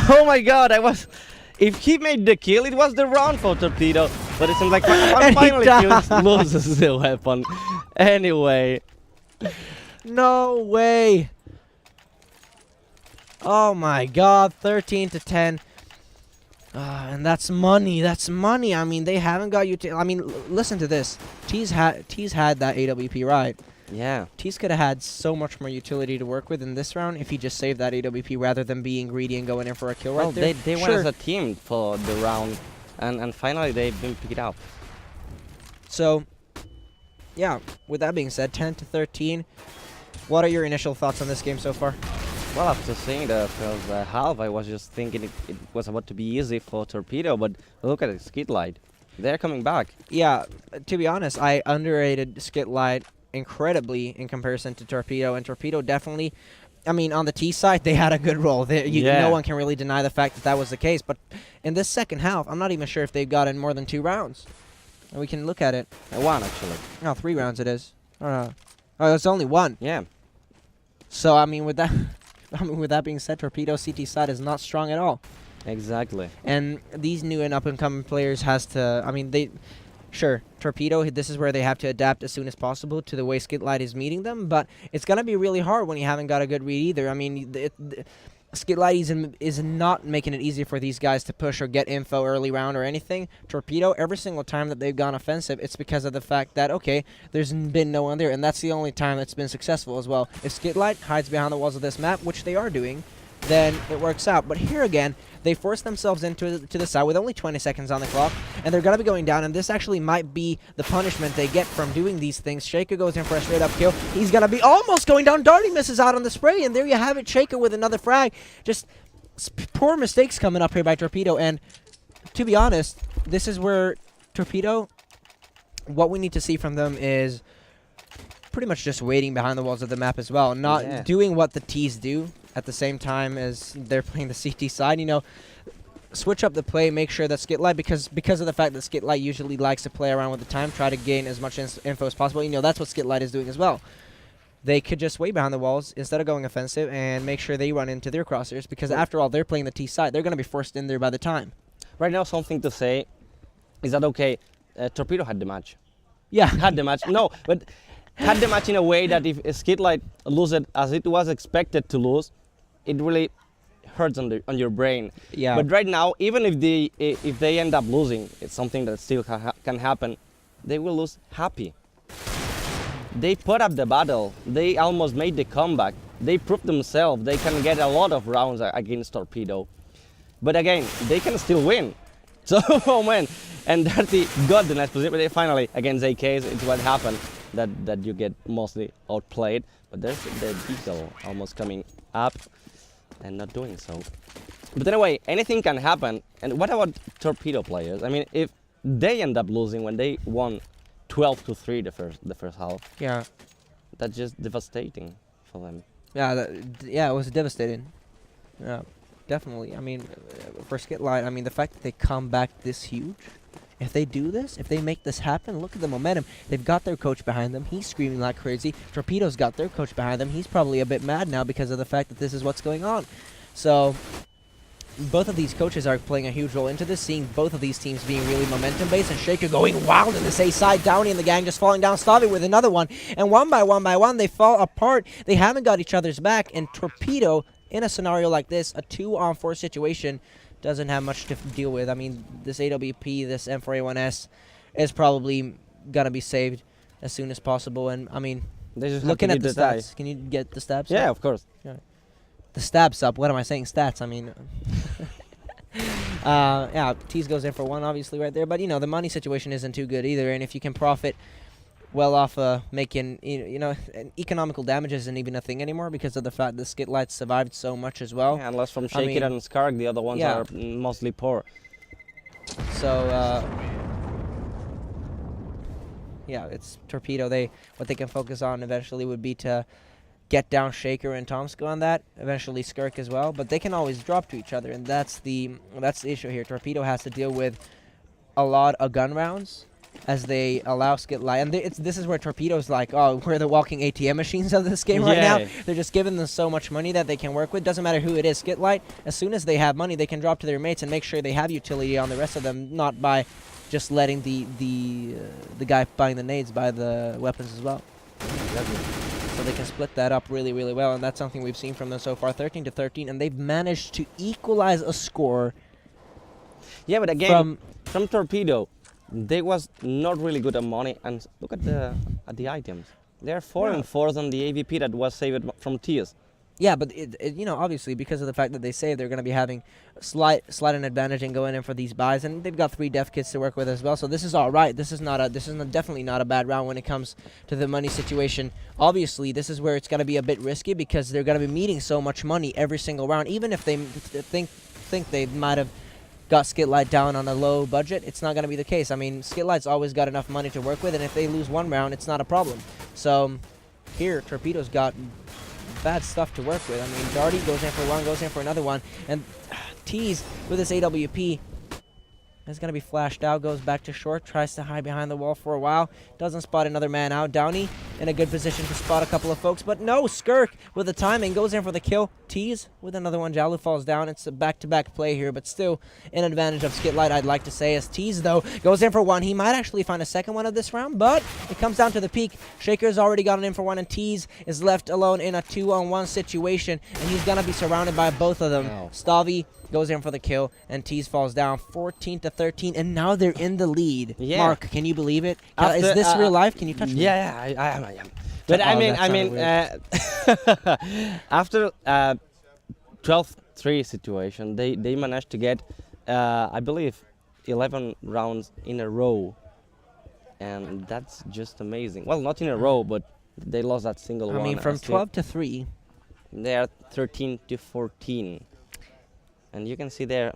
Oh my god, if he made the kill, it was the round for Torpedo, but it seems like And he finally died. kills, loses the weapon. Anyway. No way. Oh my god, 13-10. And that's money. That's money. I mean, they haven't got you. I mean, listen to this. T's had that AWP right. Yeah. T's could have had so much more utility to work with in this round if he just saved that AWP rather than being greedy and going in for a kill Well, right there. they went Sure. as a team for the round, and finally they've been picked up. So, yeah. With that being said, 10-13. What are your initial thoughts on this game so far? Well, after seeing the first half, I was just thinking it was about to be easy for Torpedo, but look at it, SkitLite. They're coming back. Yeah, to be honest, I underrated SkitLite incredibly in comparison to Torpedo, and Torpedo definitely, I mean, on the T side, they had a good role. No one can really deny the fact that that was the case, but in this second half, I'm not even sure if they've gotten more than 2 rounds. And we can look at it. 1, actually. No, 3 rounds it is. Oh, it's only 1. Yeah. So, I mean, with that being said, Torpedo CT side is not strong at all. Exactly. And these new and up-and-coming players has to, I mean, sure, Torpedo, this is where they have to adapt as soon as possible to the way SkitLite is meeting them, but it's going to be really hard when you haven't got a good read either. I mean, SkitLite is not making it easy for these guys to push or get info early round or anything. Torpedo, every single time that they've gone offensive, it's because of the fact that, okay, there's been no one there, and that's the only time that's been successful as well. If SkitLite hides behind the walls of this map, which they are doing, then it works out. But here again, they force themselves into the side with only 20 seconds on the clock, and they're going to be going down, and this actually might be the punishment they get from doing these things. Shaker goes in for a straight-up kill. He's going to be almost going down. Darty misses out on the spray, and there you have it, Shaker with another frag. Just poor mistakes coming up here by Torpedo, and to be honest, this is where Torpedo, what we need to see from them is pretty much just waiting behind the walls of the map as well, not doing what the T's do at the same time as they're playing the CT side. You know, switch up the play, make sure that SkitLite, because of the fact that SkitLite usually likes to play around with the time, try to gain as much info as possible. You know, that's what SkitLite is doing as well. They could just wait behind the walls instead of going offensive and make sure they run into their crosshairs, because after all, they're playing the T side. They're going to be forced in there by the time. Right now, something to say is that, okay, Torpedo had the match. Yeah. Had the match. No, but had the match in a way that if SkitLite lose it as it was expected to lose, it really hurts on your brain. Yeah. But right now, even if they end up losing, it's something that still can happen. They will lose happy. They put up the battle. They almost made the comeback. They proved themselves. They can get a lot of rounds against Torpedo. But again, they can still win. So, oh man. And Dirty got the next position. But finally, against AKs, it's what happened, that you get mostly outplayed. But there's the Eagle almost coming up and not doing so. But anyway, anything can happen. And what about Torpedo players? I mean, if they end up losing when they won 12-3 the first half, Yeah. that's just devastating for them. Yeah, it was devastating. Yeah, definitely. I mean, for SkitLite, I mean, the fact that they come back this huge, if they do this, if they make this happen, look at the momentum. They've got their coach behind them. He's screaming like crazy. Torpedo's got their coach behind them. He's probably a bit mad now because of the fact that this is what's going on. So both of these coaches are playing a huge role into this, seeing both of these teams being really momentum-based, and Shaker going wild in this A side. Downey and the gang just falling down. Stavi with another one. And one by one, they fall apart. They haven't got each other's back, and Torpedo, in a scenario like this, a 2-on-4 situation, doesn't have much to deal with. I mean, this AWP, this M4A1S is probably going to be saved as soon as possible. And, I mean, They just looking have at to the stats, can you get the stats? Yeah, up? of course. The stabs up. What am I saying? Stats. I mean, yeah, Tease goes in for 1, obviously, right there. But, you know, the money situation isn't too good either. And if you can profit well off making, you know, economical damage isn't even a thing anymore because of the fact that SkitLite survived so much as well. Yeah, unless from Shake It and Skark, the other ones are mostly poor. So, yeah, it's Torpedo. What they can focus on eventually would be to get down Shaker and Tomsko on that, eventually Skirk as well, but they can always drop to each other, and that's the issue here. Torpedo has to deal with a lot of gun rounds as they allow SkitLite, and this is where Torpedo's like, oh, we're the walking ATM machines of this game right now. They're just giving them so much money that they can work with. Doesn't matter who it is. SkitLite, as soon as they have money, they can drop to their mates and make sure they have utility on the rest of them, not by just letting the guy buying the nades buy the weapons as well. So they can split that up really, really well, and that's something we've seen from them so far, 13-13, and they've managed to equalize a score. Yeah, but again, from Torpedo, they was not really good at money, and look at the items. They're 4 and 4s on the AVP that was saved from Tears. Yeah, but you know, obviously because of the fact that they say they're going to be having slight an advantage and going in for these buys, and they've got 3 death kits to work with as well. So this is all right. This is definitely not a bad round when it comes to the money situation. Obviously, this is where it's going to be a bit risky because they're going to be meeting so much money every single round. Even if they think they might have got SkitLite down on a low budget, it's not going to be the case. I mean, SkitLite's always got enough money to work with, and if they lose one round, it's not a problem. So here, Torpedo's got bad stuff to work with. I mean, Darty goes in for one, goes in for another one, and Tease with his AWP is going to be flashed out, goes back to short, tries to hide behind the wall for a while, doesn't spot another man out. Downey in a good position to spot a couple of folks, but no, Skirk with the timing goes in for the kill. Tease with another one, Jalu falls down. It's a back-to-back play here, but still an advantage of SkitLite, I'd like to say, as Tease, though, goes in for one. He might actually find a second one of this round, but it comes down to the peak. Shaker's already gotten in for one, and Tease is left alone in a 2-on-1 situation, and he's going to be surrounded by both of them. Wow. Stavi goes in for the kill, and Tease falls down 14-13, and now they're in the lead. Yeah. Mark, can you believe it? Is After, this real life? Can you touch me? Yeah, I am. But Oh, I that mean, after 12-3 situation, they managed to get, I believe, 11 rounds in a row, and that's just amazing. Well, not in a row, but they lost that single one. I mean, from 12-3. They are 13-14, and you can see they're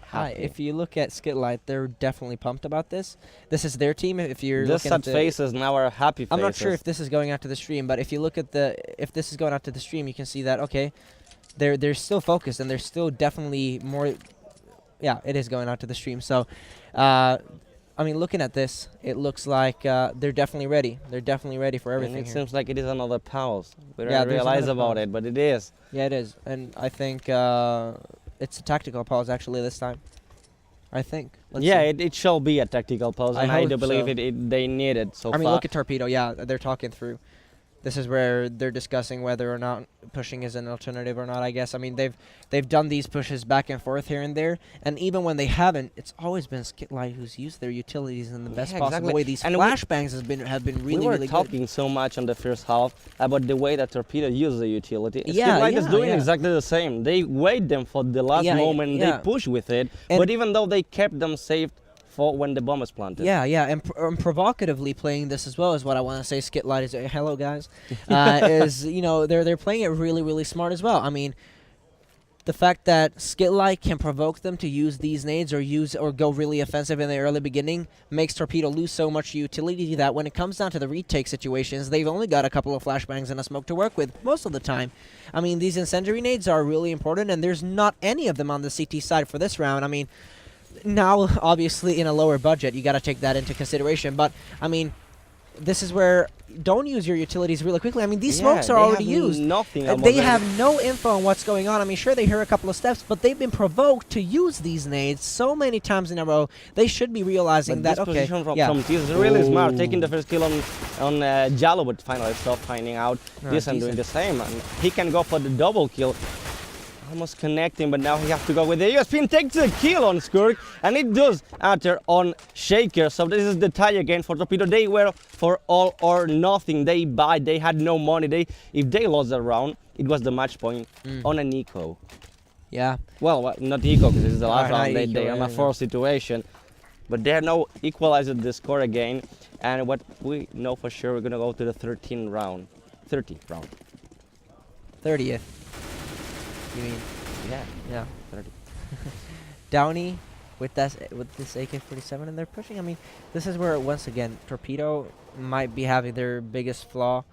Hi, happy. if you look at SkitLite, they're definitely pumped about this. This is their team. If you're The looking at sad the faces now are happy faces. I'm not sure if this is going out to the stream, but if you look at if this is going out to the stream, you can see that okay, they're still focused and they're still definitely more. Yeah, it is going out to the stream. So, I mean, looking at this, it looks like they're definitely ready. They're definitely ready for And everything it here. seems like it is another pause. We Yeah, don't there's realize another about pause. it, but it is. Yeah, it is, and I think it's a tactical pause actually this time. I think. Let's Yeah, see. it shall be a tactical pause, I and I hope do believe so. they need it so I mean, far. look at Torpedo. Yeah, they're talking through. This is where they're discussing whether or not pushing is an alternative or not, I guess. I mean, they've done these pushes back and forth here and there, and even when they haven't, it's always been SkitLite who's used their utilities in the best Yeah, possible exactly. way. These And we- flashbangs have been really, we were really good. talking so much on the first half about the way that Torpedo used the utility. Yeah, SkitLite is yeah, doing yeah. exactly the same. They wait them for the last Yeah, moment, yeah. they push with it, And- but even though they kept them safe for when the bomb is planted. Yeah, yeah, and provocatively playing this as well is what I want to say. SkitLite is hello guys, is they're playing it really, really smart as well. I mean, the fact that SkitLite can provoke them to use these nades or go really offensive in the early beginning makes Torpedo lose so much utility that when it comes down to the retake situations, they've only got a couple of flashbangs and a smoke to work with most of the time. I mean, these incendiary nades are really important, and there's not any of them on the CT side for this round. I mean, now, obviously, in a lower budget, you got to take that into consideration. But, I mean, this is where don't use your utilities really quickly. I mean, these smokes are they already have used. Nothing. And they have no info on what's going on. I mean, sure, they hear a couple of steps, but they've been provoked to use these nades so many times in a row. They should be realizing that, this okay, position from, yeah. from Tease is really smart, Ooh. taking the first kill on Jalo, but finally stop finding out this and doing decent. the same. And he can go for the double kill. Almost connecting, but now he has to go with the USP and takes the kill on Skirk, and it does enter on Shaker. So this is the tie again for Torpedo. They were for all or nothing. They buy. They had no money. If they lost the round, it was the match point on an eco. Yeah. Well, not eco because this is the last not round. They eco, are in yeah, a forced situation, but they are now equalizing the score again. And what we know for sure, we're gonna go to the 30 round. 30th. You mean? Yeah, Yeah. 30. Downey with this AK-47, and they're pushing. I mean, this is where once again Torpedo might be having their biggest flaw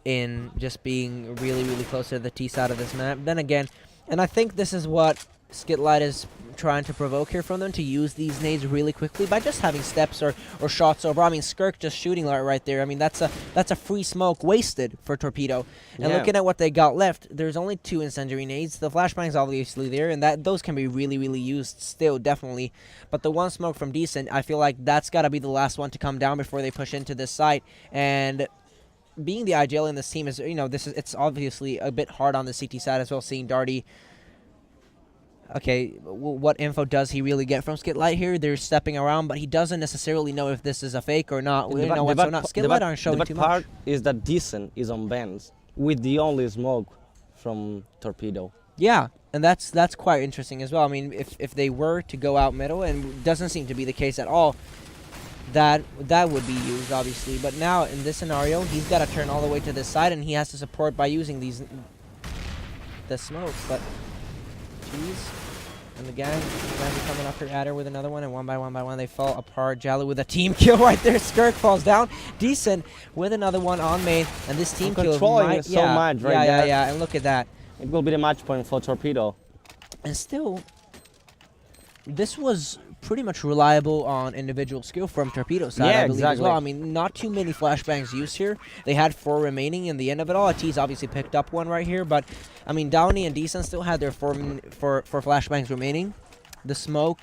in just being really, really close to the T side of this map. Then again, and I think this is what SkitLite is trying to provoke here from them, to use these nades really quickly by just having steps or shots over. I mean, Skirk just shooting right there. I mean, that's a free smoke wasted for Torpedo. And Yeah. looking at what they got left, there's only 2 incendiary nades. The flashbang's obviously there, and those can be really, really used still, definitely. But the one smoke from Decent, I feel like that's got to be the last one to come down before they push into this site. And being the IGL in this team is, it's obviously a bit hard on the CT side as well, seeing Darty. Okay, what info does he really get from SkitLite here? They're stepping around, but he doesn't necessarily know if this is a fake or not. We don't know what's going on. SkitLite aren't showing the too bad much. part is that Decent is on bans with the only smoke from Torpedo. Yeah, and that's quite interesting as well. I mean, if they were to go out middle, and it doesn't seem to be the case at all, that would be used, obviously. But now, in this scenario, he's got to turn all the way to this side, and he has to support by using the smoke. But, jeez. And the gang coming after Adder with another one, and one by one they fall apart. Jalu with a team kill right there. Skirk falls down. Decent with another one on main, and this team kill controlling might, it so much right yeah, there. yeah, and look at that. It will be the match point for Torpedo. And still, this was pretty much reliable on individual skill from Torpedo's side, Yeah, I believe, as well. exactly. I mean, not too many flashbangs used here. They had 4 remaining in the end of it all. T's obviously picked up one right here, but, I mean, Downey and Decent still had their 4 flashbangs remaining. The smoke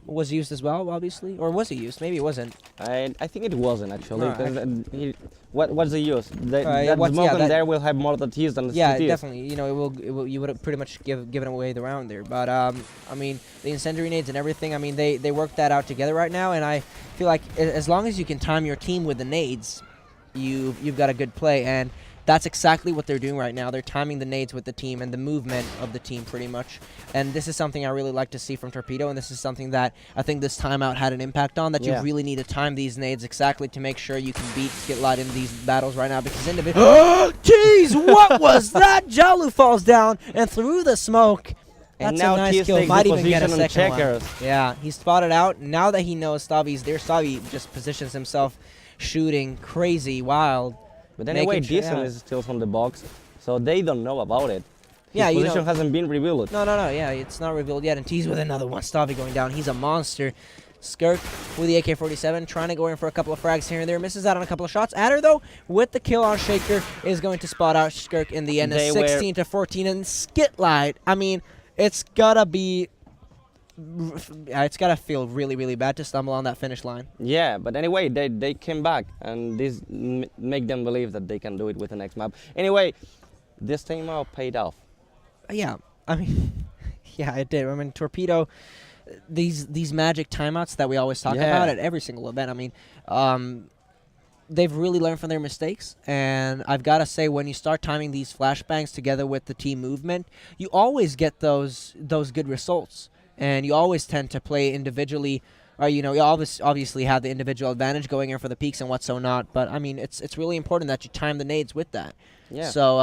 was used as well, obviously. Or was it used? Maybe it wasn't. I think it wasn't actually. No, 'Cause, what's the use? That what's- smoke yeah, in that- there will have more the T's than the Yeah, CTs. definitely. You know, it will. You would have pretty much given away the round there. But I mean, the incendiary nades and everything. I mean, they worked that out together right now, and I feel like as long as you can time your team with the nades, you've got a good play, and that's exactly what they're doing right now. They're timing the nades with the team and the movement of the team pretty much. And this is something I really like to see from Torpedo, and this is something that I think this timeout had an impact on, that you Yeah. really need to time these nades exactly to make sure you can beat SkitLite in these battles right now, because individual... Jeez, what was that? Jalu falls down and through the smoke. And That's now a nice T's kill. takes Might the even get a position on second one. checkers. Yeah, he spotted out. Now that he knows Stavi's there, Stavi just positions himself shooting crazy, wild. But anyway, Making sure- Decent yeah. is still from the box, so they don't know about it. His Yeah, you position know- hasn't been revealed. No, yeah, it's not revealed yet. And T's with another one. Stavi going down. He's a monster. Skirk with the AK-47, trying to go in for a couple of frags here and there. Misses out on a couple of shots. Adder, though, with the kill on Shaker, is going to spot out Skirk in the end. They A were- 16 to 14. And SkitLite, I mean, it's gotta be... It's gotta feel really, really bad to stumble on that finish line. Yeah, but anyway, they came back, and this make them believe that they can do it with the next map. Anyway, this timeout paid off. Yeah, I mean, yeah, it did. I mean, Torpedo, these magic timeouts that we always talk Yeah. about at every single event. I mean, they've really learned from their mistakes, and I've got to say, when you start timing these flashbangs together with the team movement, you always get those good results, and you always tend to play individually. Or, you know, you obviously have the individual advantage going in for the peaks and what's so not. But I mean, it's really important that you time the nades with that. Yeah. So,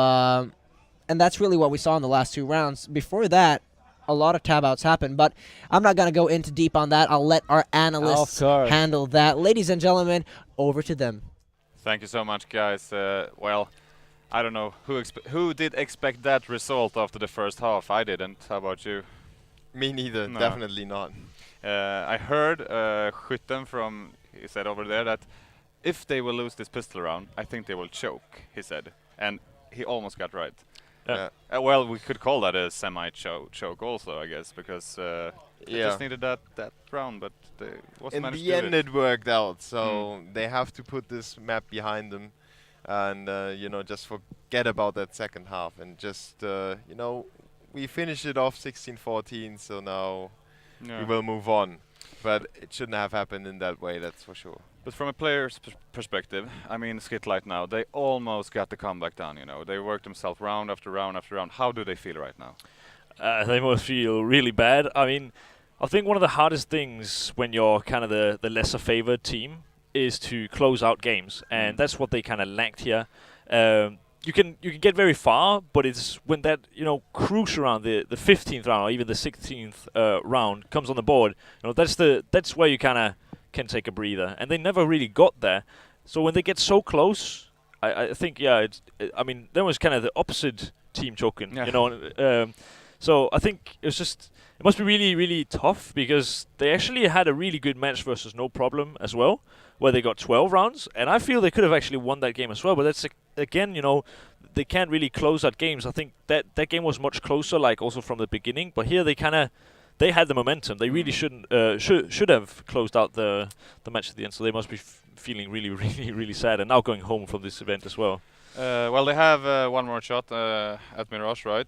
and that's really what we saw in the last 2 rounds. Before that, a lot of tab outs happened, but I'm not going to go into deep on that. I'll let our analysts Of course. handle that. Ladies and gentlemen, over to them. Thank you so much, guys. Well, I don't know who did expect that result after the first half. I didn't. How about you? Me neither. No. Definitely not. I heard Skytten from, he said over there that if they will lose this pistol round, I think they will choke, he said. And he almost got right. Yeah. Well, we could call that a semi-choke also, I guess, because they Yeah. just needed that round, but they wasn't In managed the to end, do it. it worked out. So they have to put this map behind them, and you know, just forget about that second half, and just you know, we finished it off 16-14. So now we will move on. But it shouldn't have happened in that way. That's for sure. But from a player's perspective, I mean, SkitLite now, they almost got the comeback down, you know. They worked themselves round after round after round. How do they feel right now? They must feel really bad. I mean, I think one of the hardest things when you're kind of the lesser favored team is to close out games, and that's what they kind of lacked here. You can get very far, but it's when that cruise around the 15th round or even the 16th round comes on the board. You know, that's where you kind of can take a breather, and they never really got there. So when they get so close, I think I mean, that was kind of the opposite team choking. Yeah. You know. So I think it must be really, really tough, because they actually had a really good match versus No Problem as well, where they got 12 rounds, and I feel they could have actually won that game as well. But that's again, they can't really close out games. I think that game was much closer, like also from the beginning. But here they had the momentum. They really should have closed out the match at the end. So they must be feeling really, really, really sad, and now going home from this event as well. Well, they have one more shot at Mirage, right?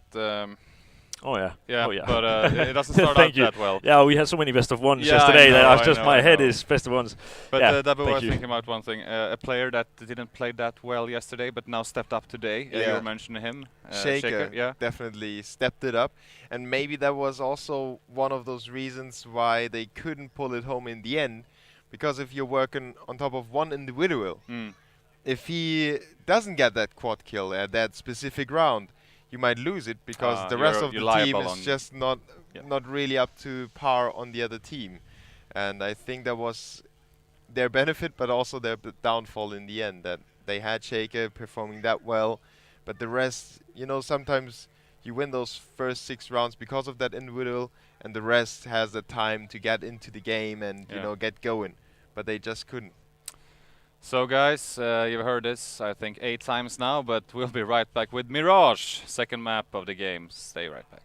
Oh yeah. Yeah, Oh yeah. but it doesn't start out Thank you. that well. Yeah, we had so many best of ones Yeah, I yesterday that know, I was I just know, my I head know. is best of ones. But Yeah, Dabba thank was you. thinking about one thing. A player that didn't play that well yesterday, but now stepped up today. You Yeah. were mentioning him. Shaker Yeah. definitely stepped it up, and maybe that was also one of those reasons why they couldn't pull it home in the end, because if you're working on top of one individual, Mm. if he doesn't get that quad kill at that specific round, you might lose it because the rest of the team is just not really up to par on the other team, and I think that was their benefit, but also their downfall in the end, that they had Shaker performing that well, but the rest, you know, sometimes you win those first 6 rounds because of that individual, and the rest has the time to get into the game and you know, get going, but they just couldn't. So guys, you've heard this I think 8 times now, but we'll be right back with Mirage, second map of the game. Stay right back.